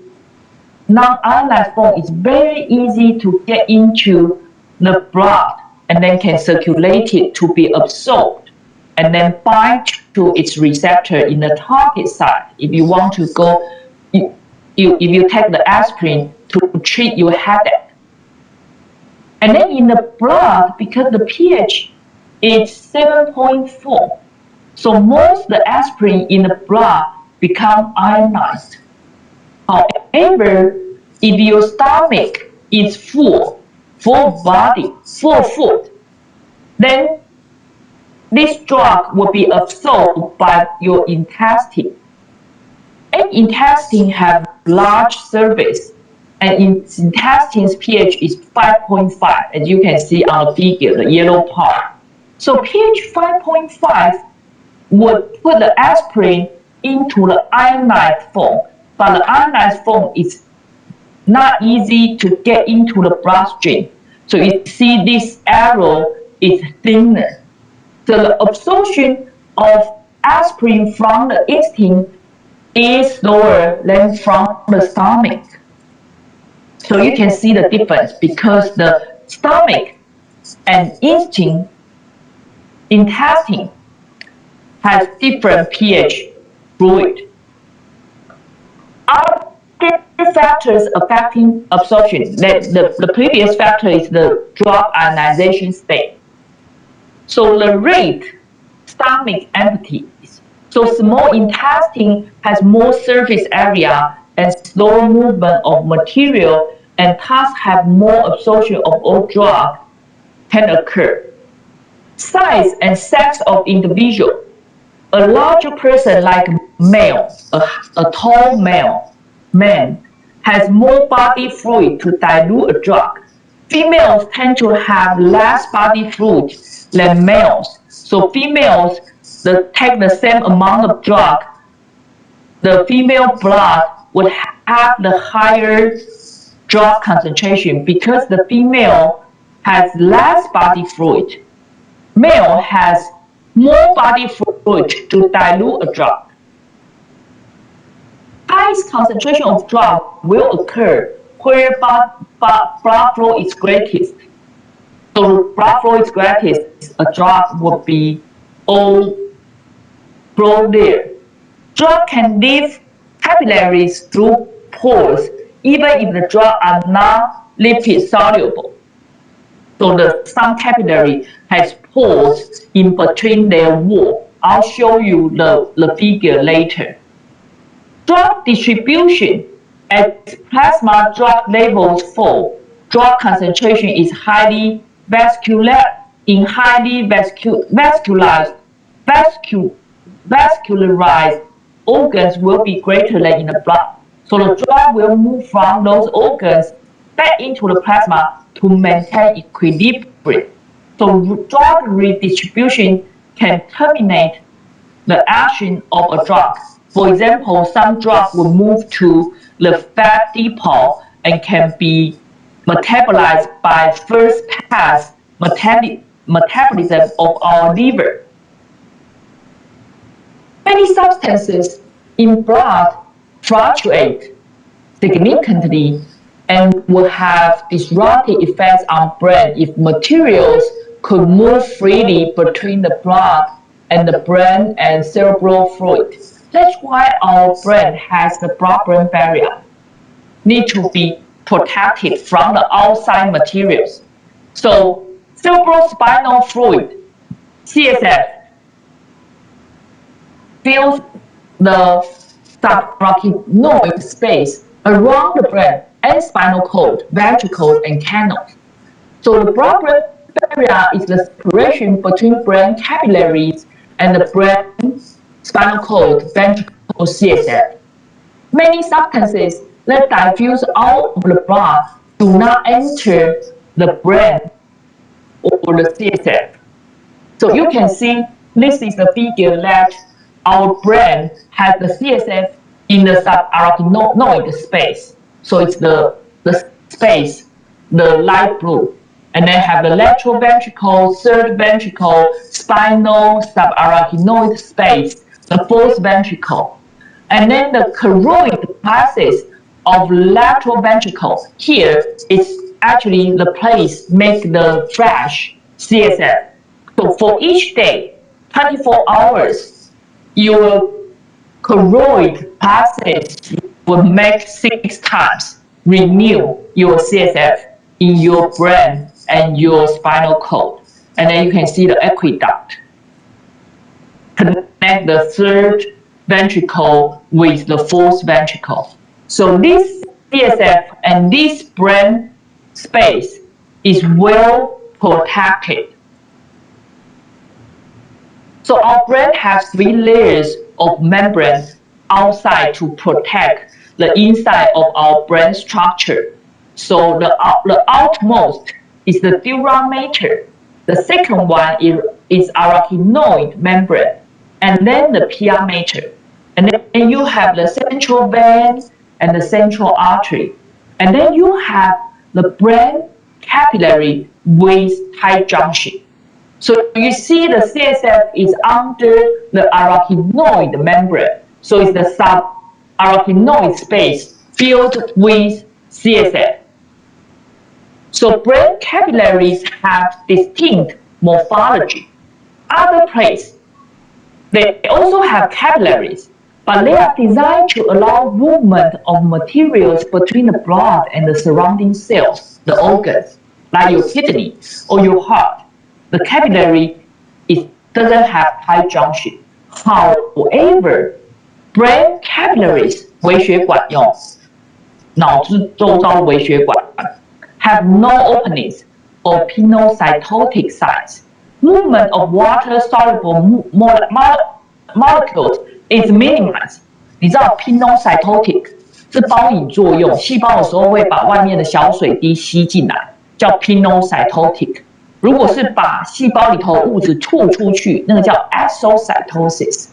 non-ionized form is very easy to get into the blood and then can circulate it to be absorbed and then bind to its receptor in the target site. If you want to go, if you take the aspirin to treat your headache. And then in the blood, because the pH is 7.4, so most of the aspirin in the blood become ionized. However, if your stomach is full of food, then this drug will be absorbed by your intestine. And intestine have large surface, and intestine's pH is 5.5, as you can see on the figure, the yellow part. So pH 5.5 would put the aspirin into the ionized form, but the ionized form is not easy to get into the bloodstream. So you see this arrow is thinner. So the absorption of aspirin from the intestine is lower than from the stomach. So you can see the difference because the stomach and intestine intestine has different pH fluid. Other factors affecting absorption, the previous factor is the drug ionization state. So the rate, stomach empties. So small intestine has more surface area and slower movement of material, and thus have more absorption of all drug can occur. Size and sex of individual. A larger person like male, a tall man, has more body fluid to dilute a drug. Females tend to have less body fluid than males. So females take the same amount of drug, the female blood would have the higher drug concentration because the female has less body fluid. Male has more body fluid to dilute a drug. Highest concentration of drug will occur where blood flow is greatest. So blood flow is greatest, a drug will be all flow there. Drug can leave capillaries through pores, even if the drug are not lipid soluble. So some capillary has pores in between their wall. I'll show you the figure later. Drug distribution. As plasma drug levels fall, drug concentration is highly vascularized organs will be greater than in the blood. So the drug will move from those organs back into the plasma to maintain equilibrium. So drug redistribution can terminate the action of a drug. For example, some drugs will move to the fat depot and can be metabolized by first pass metabolism of our liver. Many substances in blood fluctuate significantly and will have disruptive effects on brain if materials could move freely between the blood and the brain and cerebral fluid. That's why our brain has the blood-brain barrier. Need to be protected from the outside materials. So cerebrospinal fluid, CSF, fills the subarachnoid space around the brain and spinal cord, ventricles, and canals. So the blood-brain barrier is the separation between brain capillaries and the brain, spinal cord, ventricles, CSF. Many substances that diffuse out of the blood do not enter the brain or the CSF. So you can see this is the figure that our brain has the CSF in the subarachnoid space. So it's the space, the light blue. And then have the lateral ventricle, third ventricle, spinal, subarachnoid space, the fourth ventricle. And then the choroid process of lateral ventricle here is actually the place make the fresh CSF. So for each day, 24 hours, your choroid process will make 6 times renew your CSF in your brain and your spinal cord. And then you can see the aqueduct connect the third ventricle with the fourth ventricle. So this CSF and this brain space is well protected. So our brain has 3 layers of membrane outside to protect the inside of our brain structure. So the outmost is the dura mater. The second one is arachnoid membrane, and then the pia mater. And then you have the central vein and the central artery. And then you have the brain capillary with tight junction. So you see the CSF is under the arachnoid membrane. So it's the subarachnoid space filled with CSF. So brain capillaries have distinct morphology. other place, they also have capillaries, but they are designed to allow movement of materials between the blood and the surrounding cells, the organs, like your kidney or your heart. The capillary doesn't have tight junction. However, brain capillaries 微血管用脑子周遭的微血管 have no openings or pinocytotic sites. Movement of water-soluble molecules is minimized. 你知道 pinocytotic 是包引作用，细胞的时候会把外面的小水滴吸进来，叫 pinocytotic。如果是把细胞里头物质吐出去，那个叫 exocytosis。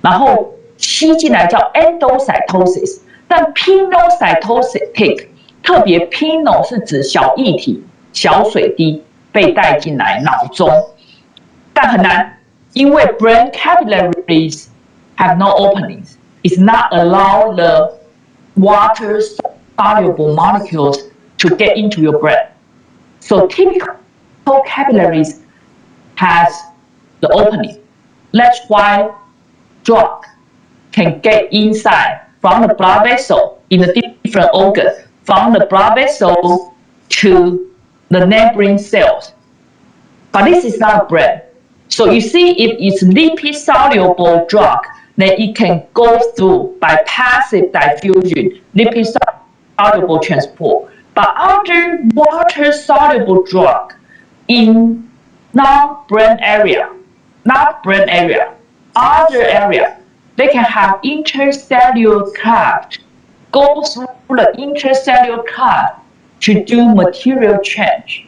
然后吸进来叫 endocytosis。但 pinocytotic 特别 pino 是指小液体、小水滴被带进来脑中，但很难，因为 brain capillaries have no openings. It's not allow the water soluble molecules to get into your brain. So typical capillaries has the opening. That's why drug can get inside from the blood vessel in the different organ, from the blood vessel to the neighboring cells. But this is not brain. So you see, if it's lipid-soluble drug, then it can go through by passive diffusion, lipid-soluble transport. But other water-soluble drug in non-brain area, other area, they can have intercellular cleft, go through the intercellular cleft to do material change,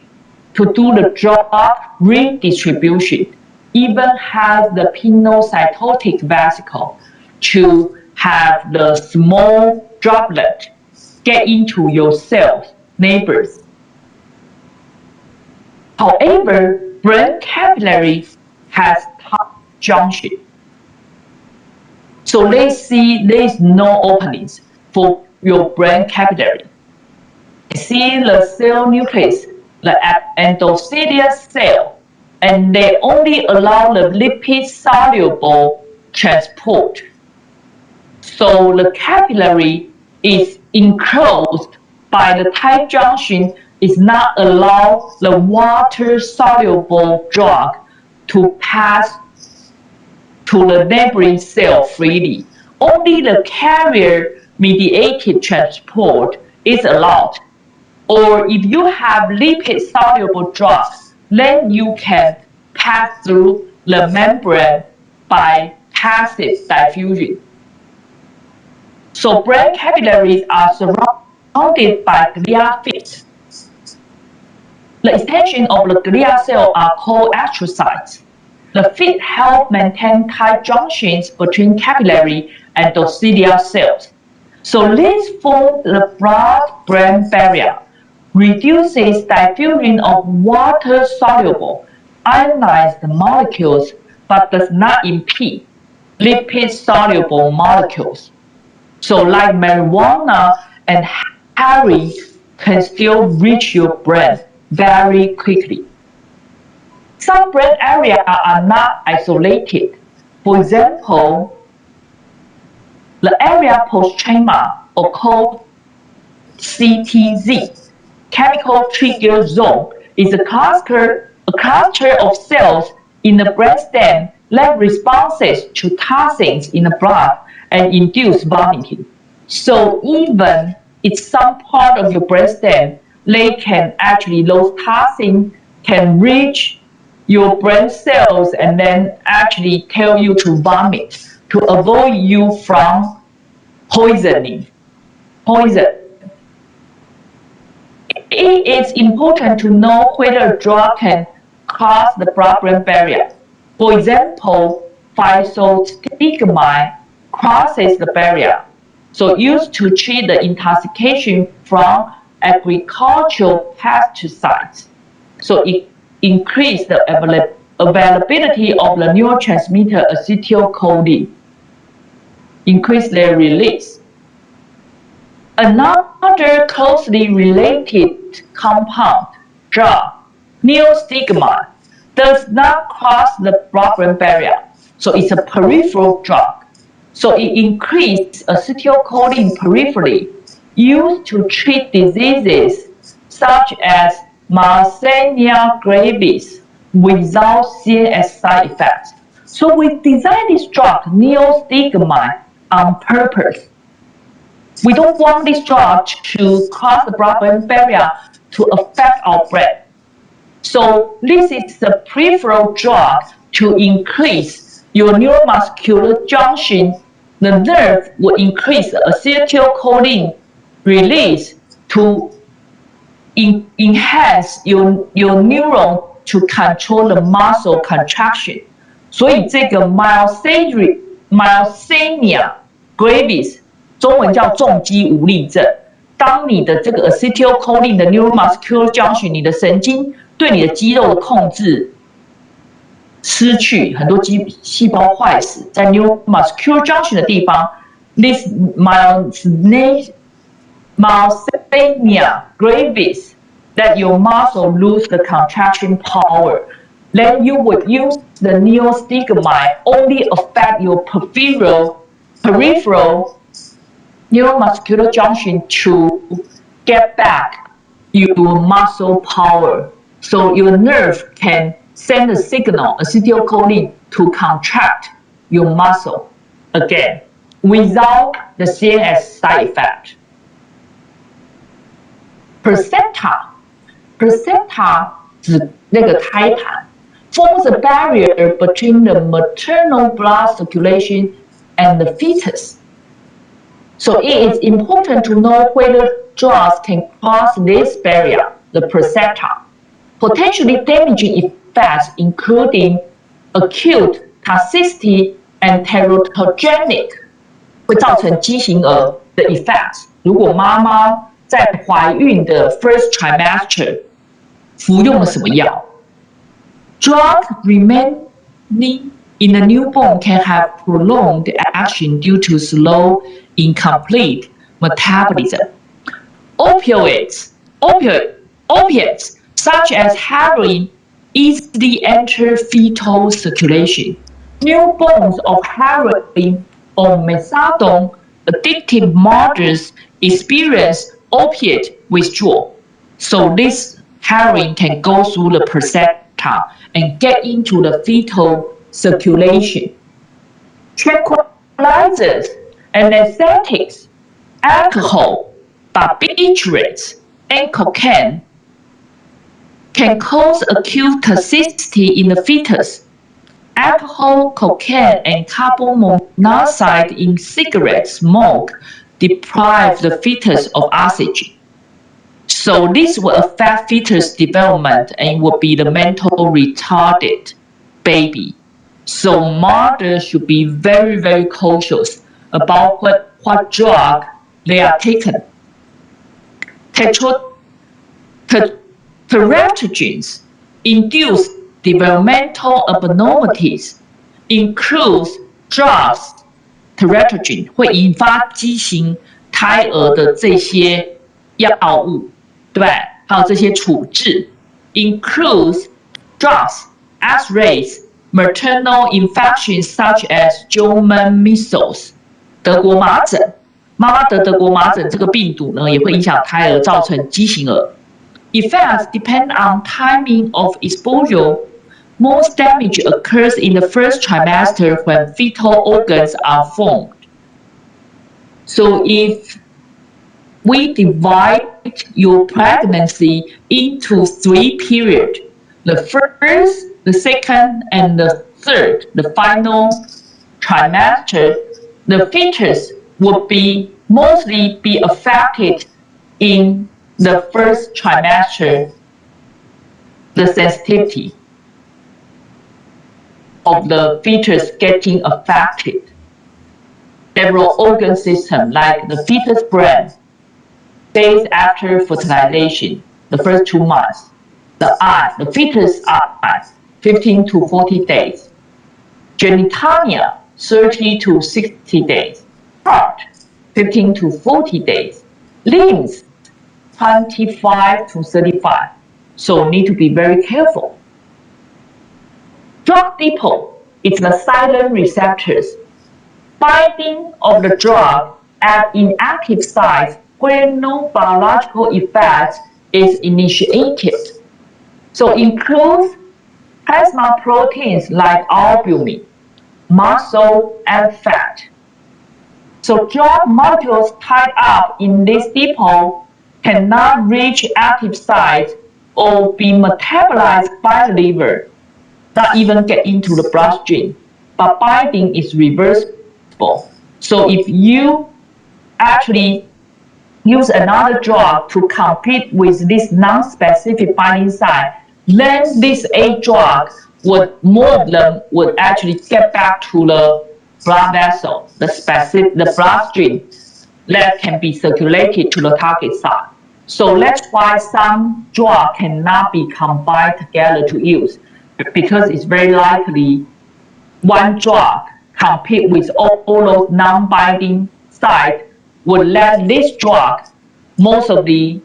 to do the drug redistribution, even has the pinocytotic vesicle to have the small droplet get into your cells, neighbors. However, brain capillary has tight junction. So let's see there is no openings for your brain capillary. See the cell nucleus, the endothelial cell, and they only allow the lipid-soluble transport. So the capillary is enclosed by the tight junction, is not allow the water-soluble drug to pass to the neighboring cell freely. Only the carrier-mediated transport is allowed. Or if you have lipid-soluble drugs, then you can pass through the membrane by passive diffusion. So brain capillaries are surrounded by glia fields. The extension of the glia cells are called astrocytes. The field help maintain tight junctions between capillary and endothelial cells. So this forms the blood-brain barrier, reduces diffusion of water-soluble ionized molecules, but does not impede lipid-soluble molecules. So like marijuana and heroin can still reach your brain very quickly. Some brain areas are not isolated. For example, the area post-trauma, or called CTZ, chemical trigger zone, is a cluster of cells in the brainstem that responds to toxins in the blood and induce vomiting. So even if some part of your brainstem, they can actually, those toxins can reach your brain cells and then actually tell you to vomit to avoid you from poison. It is important to know whether a drug can cross the blood-brain barrier. For example, physostigmine crosses the barrier, so used to treat the intoxication from agricultural pesticides. So it increased the availability of the neurotransmitter acetylcholine, increase their release. Another closely related compound, drug, neostigmine, does not cross the blood-brain barrier. So it's a peripheral drug. So it increases acetylcholine peripherally, used to treat diseases such as myasthenia gravis without CNS side effects. So we designed this drug, neostigmine, on purpose. We don't want this drug to cross the blood-brain barrier to affect our brain. So this is the peripheral drug to increase your neuromuscular junction. The nerve will increase acetylcholine release to enhance your neuron to control the muscle contraction. 所以这个 myasthenia gravis 中文叫重肌无力症。当你的这个 acetylcholine 的 neuromuscular junction， 你的神经对你的肌肉的控制失去，很多细胞坏死，在 neuromuscular junction 的地方 ，this myasthenia gravis that your muscle lose the contraction power. Then you would use the neostigmine only affect your peripheral neuromuscular junction to get back your muscle power. So your nerve can send a signal, acetylcholine, to contract your muscle again without the CNS side effect. Placenta 指那个胎盘 forms a barrier between the maternal blood circulation and the fetus. So it is important to know whether drugs can cross this barrier, the placenta. Potentially damaging effects including acute toxicity and teratogenic 会造成畸形儿的 effects. 如果妈妈在怀孕的 first trimester 服用了什么药 ？Drug remaining in the newborn can have prolonged action due to slow, incomplete metabolism. Opiates such as heroin easily enter fetal circulation. Newborns of heroin or methadone addicted mothers experience opiate withdrawal. So this heroin can go through the placenta and get into the fetal circulation. Tranquilizers, anesthetics, alcohol, barbiturates, and cocaine can cause acute toxicity in the fetus. Alcohol, cocaine, and carbon monoxide in cigarette smoke deprive the fetus of oxygen. So this will affect fetus development and will be the mental retarded baby. So mothers should be very, very cautious about what drug they are taking. Teratogens induce developmental abnormalities, includes drugs, teratogen 会引发畸形胎儿的这些药物，对不对？还有这些处置 ，includes drugs, X-rays, maternal infections such as German measles, 德国麻疹。妈妈得德国麻疹这个病毒呢，也会影响胎儿，造成畸形儿。Effects depend on timing of exposure. Most damage occurs in the first trimester when fetal organs are formed. So if we divide your pregnancy into 3 periods, the first, the second, and the third, the final trimester, the fetus would be mostly be affected in the first trimester, the sensitivity of the fetus getting affected. Several organ systems like the fetus brain, days after fertilization, the first 2 months. The eye, the fetus eye, 15 to 40 days. Genitalia, 30 to 60 days. Heart, 15 to 40 days. Limbs, 25 to 35. So need to be very careful. Drug depot is the silent receptors binding of the drug at inactive sites where no biological effect is initiated. So includes plasma proteins like albumin, muscle, and fat. So drug molecules tied up in this depot cannot reach active sites or be metabolized by the liver, not even get into the bloodstream, but binding is reversible. So if you actually use another drug to compete with this non-specific binding site, then this A drug more of them would actually get back to the blood vessel, the bloodstream that can be circulated to the target site. So that's why some drug cannot be combined together to use, because it's very likely one drug compete with all those non-binding sites would let this drug mostly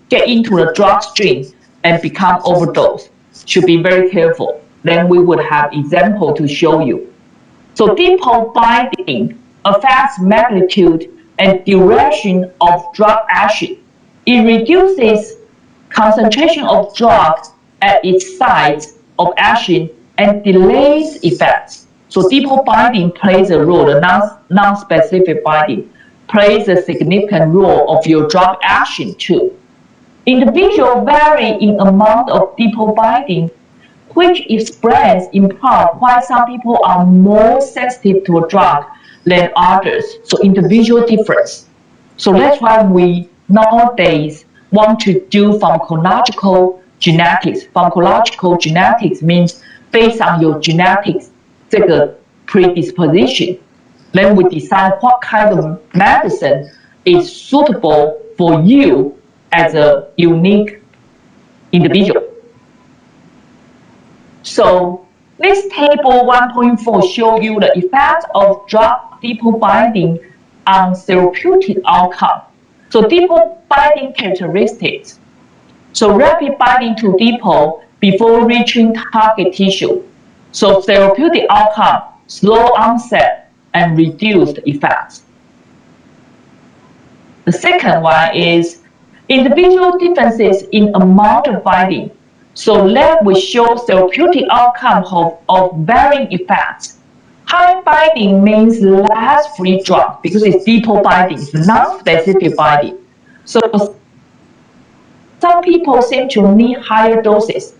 get into the drug stream and become overdose. Should be very careful. Then we would have example to show you. So depot binding affects magnitude and duration of drug action. It reduces concentration of drugs at its site of action and delays effects. So depot binding plays a role. The non-specific binding plays a significant role of your drug action too. Individuals vary in amount of depot binding, which explains in part why some people are more sensitive to a drug than others. So individual difference. So that's why we nowadays want to do pharmacological genetics. Pharmacological genetics means based on your genetics 这个 predisposition, then we decide what kind of medicine is suitable for you as a unique individual. So this table 1.4 shows you the effect of drug depot binding on therapeutic outcome. So depot binding characteristics. So rapid binding to depot before reaching target tissue. So therapeutic outcome, slow onset, and reduced effects. The second one is individual differences in amount of binding. So that will show therapeutic outcome of varying effects. High binding means less free drug because it's depot binding, it's non-specific binding. So some people seem to need higher doses.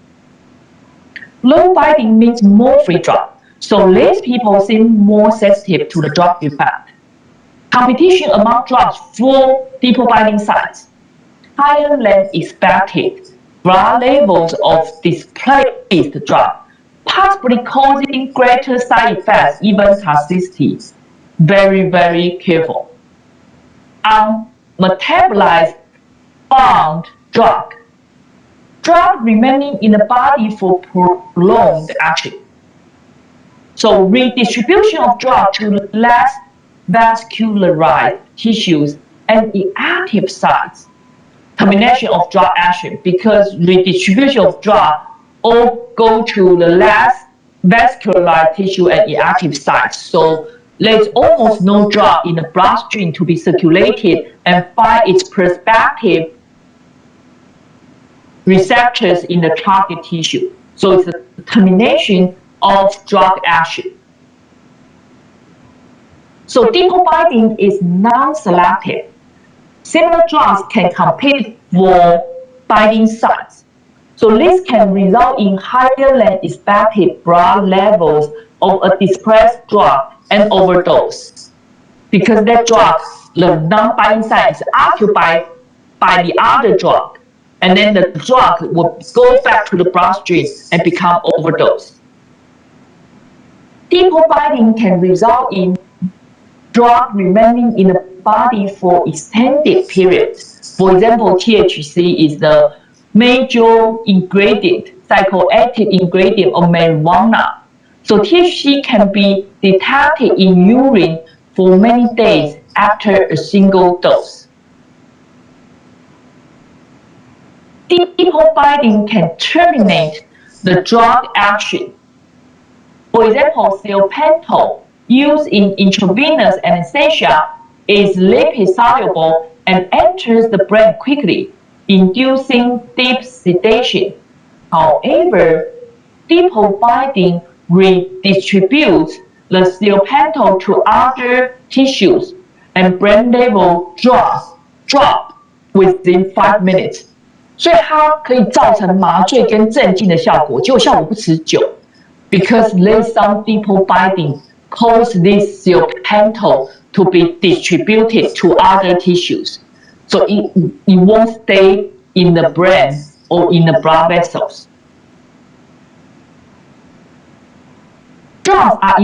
Low binding means more free drug. So these people seem more sensitive to the drug effect. Competition among drugs for depot binding sites. Higher than expected blood levels of displaced drug, possibly causing greater side effects, even toxicity. Very, very careful. Metabolized bound drug. Drug remaining in the body for prolonged action. So redistribution of drug to less vascularized tissues and inactive sites. Termination of drug action, because redistribution of drug all go to the less vascular tissue and inactive sites. So there's almost no drug in the bloodstream to be circulated and find its prospective receptors in the target tissue. So it's a termination of drug action. So depot binding is non-selective. Similar drugs can compete for binding sites. So this can result in higher than expected blood levels of a displaced drug and overdose. Because that drug, the non-binding site is occupied by the other drug. And then the drug will go back to the bloodstream and become overdose. Depot binding can result in drug remaining in the body for extended periods. For example, THC is the major ingredient, psychoactive ingredient of marijuana. So THC can be detected in urine for many days after a single dose. Depot binding can terminate the drug action For example, Psychopharmacology used in intravenous anesthesia is lipid soluble and enters the brain quickly, inducing deep sedation. However, depot binding redistributes the psychopharmacology to other tissues, and brain level drop within 5 minutes. 所以它可以造成麻醉跟镇静的效果，结果效果不持久。Because there is some depot binding cause this psychopharmacology to be distributed to other tissues. So it won't stay in the brain or in the blood vessels. Drugs are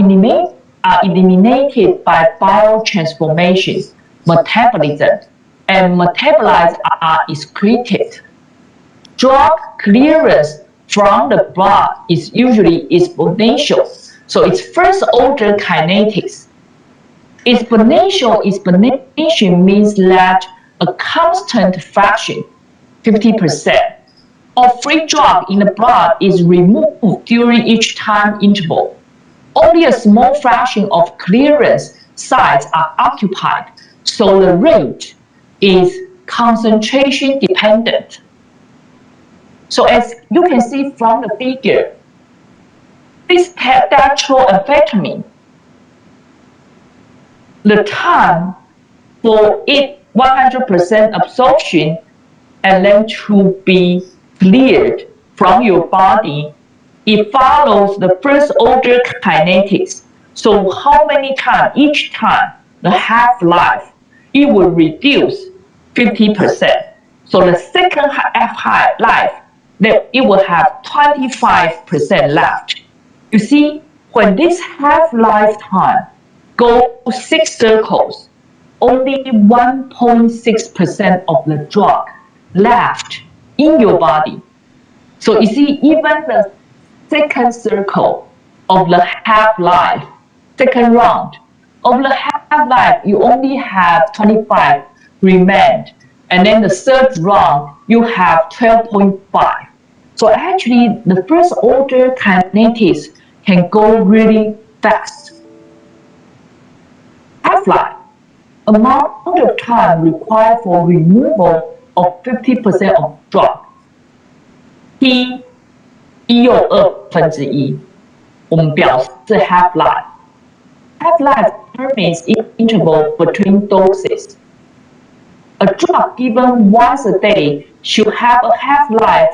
eliminated by biotransformation, metabolism, and metabolites are excreted. Drug clearance from the blood is usually exponential, so it's first-order kinetics. Exponential explanation means that a constant fraction, 50%, of free drug in the blood is removed during each time interval. Only a small fraction of clearance sites are occupied, so the rate is concentration dependent. So as you can see from the figure, this dextroamphetamine, the time for it 100% absorption and then to be cleared from your body, it follows the first order kinetics. So how many times, each time, the half-life, it will reduce 50%. So the second half-life, then it will have 25% left. You see, when this half-life time goes 6 circles, only 1.6% of the drug left in your body. So you see, even the second circle of the half-life, second round of the half-life, you only have 25 remained. And then the third round, you have 12.5. So actually, the first order kinetics can go really fast. Half-life, amount of time required for removal of 50% of drug. T 1/2，我们表示 half-life. Half-life determines interval between doses. A drug given once a day should have a half-life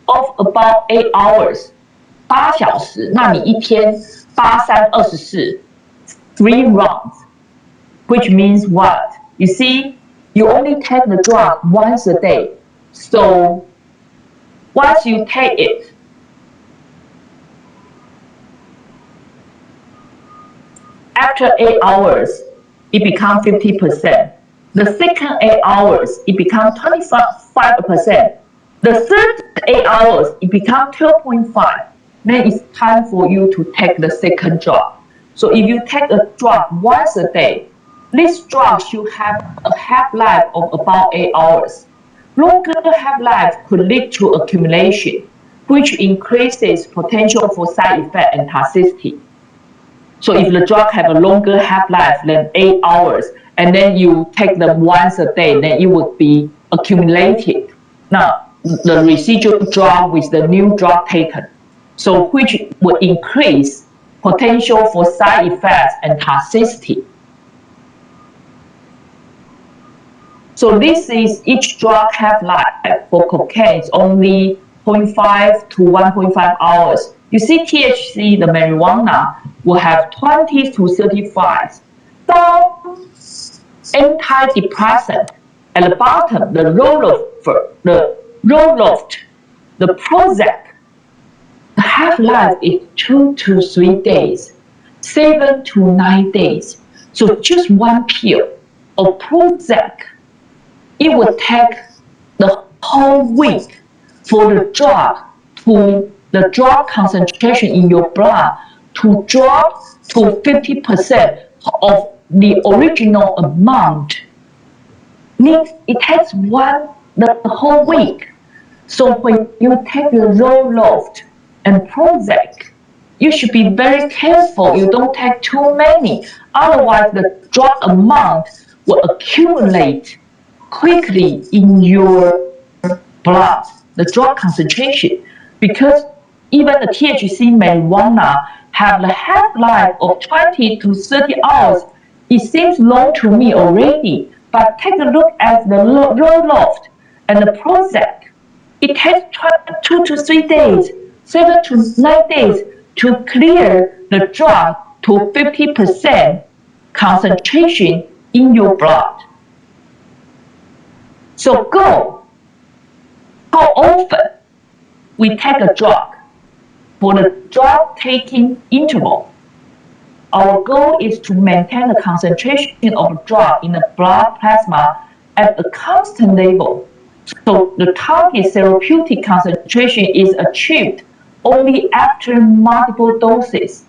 of about 8 hours. 8小时，那你一天8、3、24 3 rounds, which means what? You see, you only take the drug once a day. So once you take it, after 8 hours, it becomes 50%. The second 8 hours, it becomes 25%. The third 8 hours, it becomes 12.5. Then it's time for you to take the second drug. So if you take a drug once a day, this drug should have a half-life of about 8 hours. Longer half-life could lead to accumulation, which increases potential for side effect and toxicity. So if the drug have a longer half-life than 8 hours, and then you take them once a day, then it would be accumulated. Now, the residual drug with the new drug taken, so which would increase potential for side effects and toxicity. So this is each drug half-life for cocaine is only 0.5 to 1.5 hours. You see THC, the marijuana, will have 20 to 35. Some antidepressant at the bottom, the Roloft, the Prozac, the half-life is 2 to 3 days, 7 to 9 days. So just one pill of Prozac, it would take the whole week for the drug concentration in your blood to drop to 50% of the original amount. Means it takes the whole week. So when you take the Roloft and Prozac, you should be very careful. You don't take too many. Otherwise, the drug amount will accumulate quickly in your blood, the drug concentration, because even the THC marijuana have the half-life of 20 to 30 hours. It seems long to me already, but take a look at the Zoloft and the Prozac. It takes 2 to 3 days, 7 to 9 days to clear the drug to 50% concentration in your blood. So go. How often we take a drug? For the drug taking interval, our goal is to maintain the concentration of the drug in the blood plasma at a constant level. So the target therapeutic concentration is achieved only after multiple doses.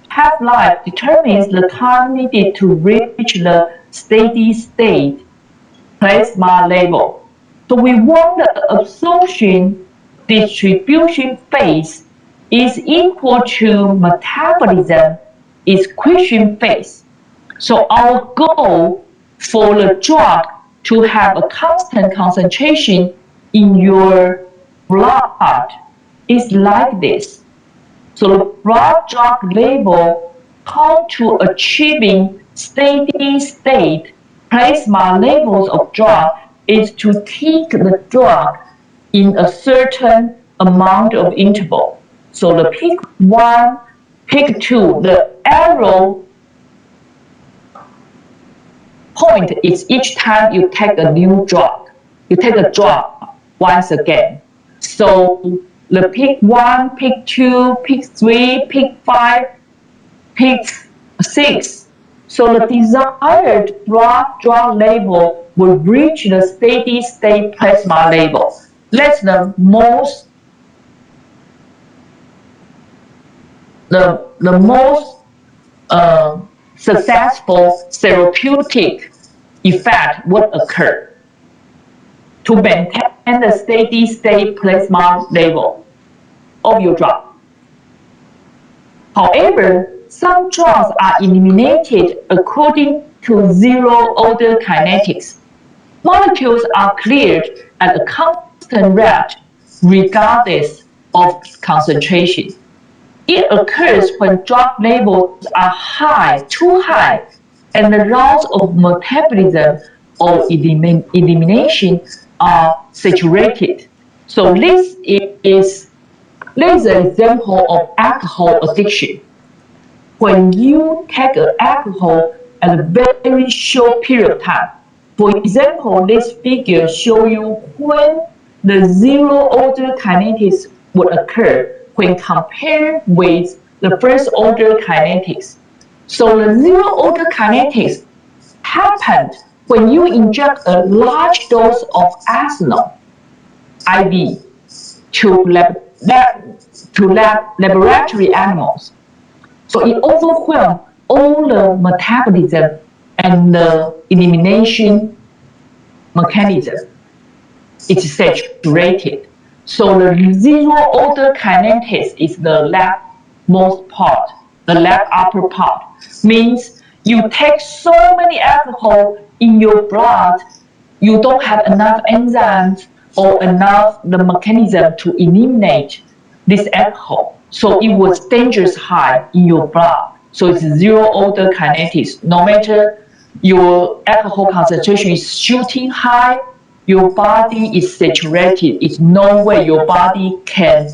Half-life determines the time needed to reach the steady state plasma level. So we want the absorption distribution phase is equal to metabolism excretion phase. So our goal for the drug to have a constant concentration in your blood is like this. So the blood drug level come to achieving steady state plasma levels of drug is to take the drug in a certain amount of interval. So the peak 1, peak 2, the arrow point is each time you take a new drug. You take a drug once again. So the peak 1, peak 2, peak 3, peak 5, peak 6. So the desired drug level will reach the steady state plasma level. That's the most successful therapeutic effect would occur to maintain the steady state plasma level of your drug. However, some drugs are eliminated according to zero-order kinetics. Molecules are cleared at a constant rate regardless of concentration. It occurs when drug levels are high, too high, and the routes of metabolism or elimination are saturated. So this is an example of alcohol addiction. When you take alcohol at a very short period of time, for example, this figure shows you when the zero-order kinetics would occur when compared with the first-order kinetics. So the zero-order kinetics happened when you inject a large dose of ethanol, IV, to laboratory animals. So it overwhelms all the metabolism and the elimination mechanism. It's saturated. So the zero-order kinetics is the leftmost part, the left upper part. Means you take so many alcohol in your blood, you don't have enough enzymes or enough the mechanism to eliminate this alcohol. So it was dangerous high in your blood. So it's zero-order kinetics. No matter your alcohol concentration is shooting high, your body is saturated. It's no way your body can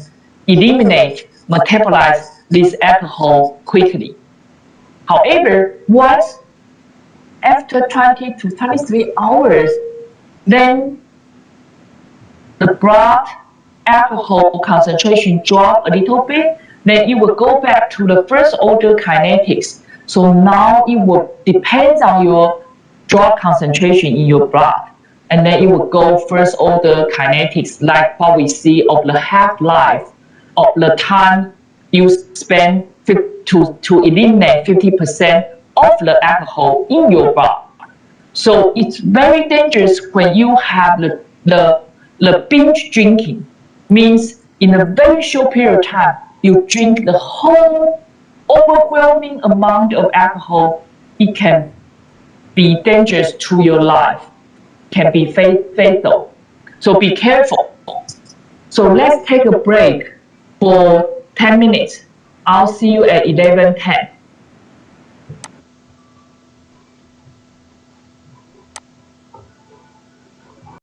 eliminate, metabolize this alcohol quickly. However, once after 20 to 23 hours, then the blood alcohol concentration drop a little bit, then it will go back to the first order kinetics. So now it will depend on your drug concentration in your blood. And then it will go first order kinetics, like what we see of the half-life of the time you spend to eliminate 50% of the alcohol in your blood. So it's very dangerous when you have the binge drinking. Means in a very short period of time, you drink the whole overwhelming amount of alcohol, it can be dangerous to your life, can be fatal. So be careful. So let's take a break for 10 minutes. I'll see you at 11:10.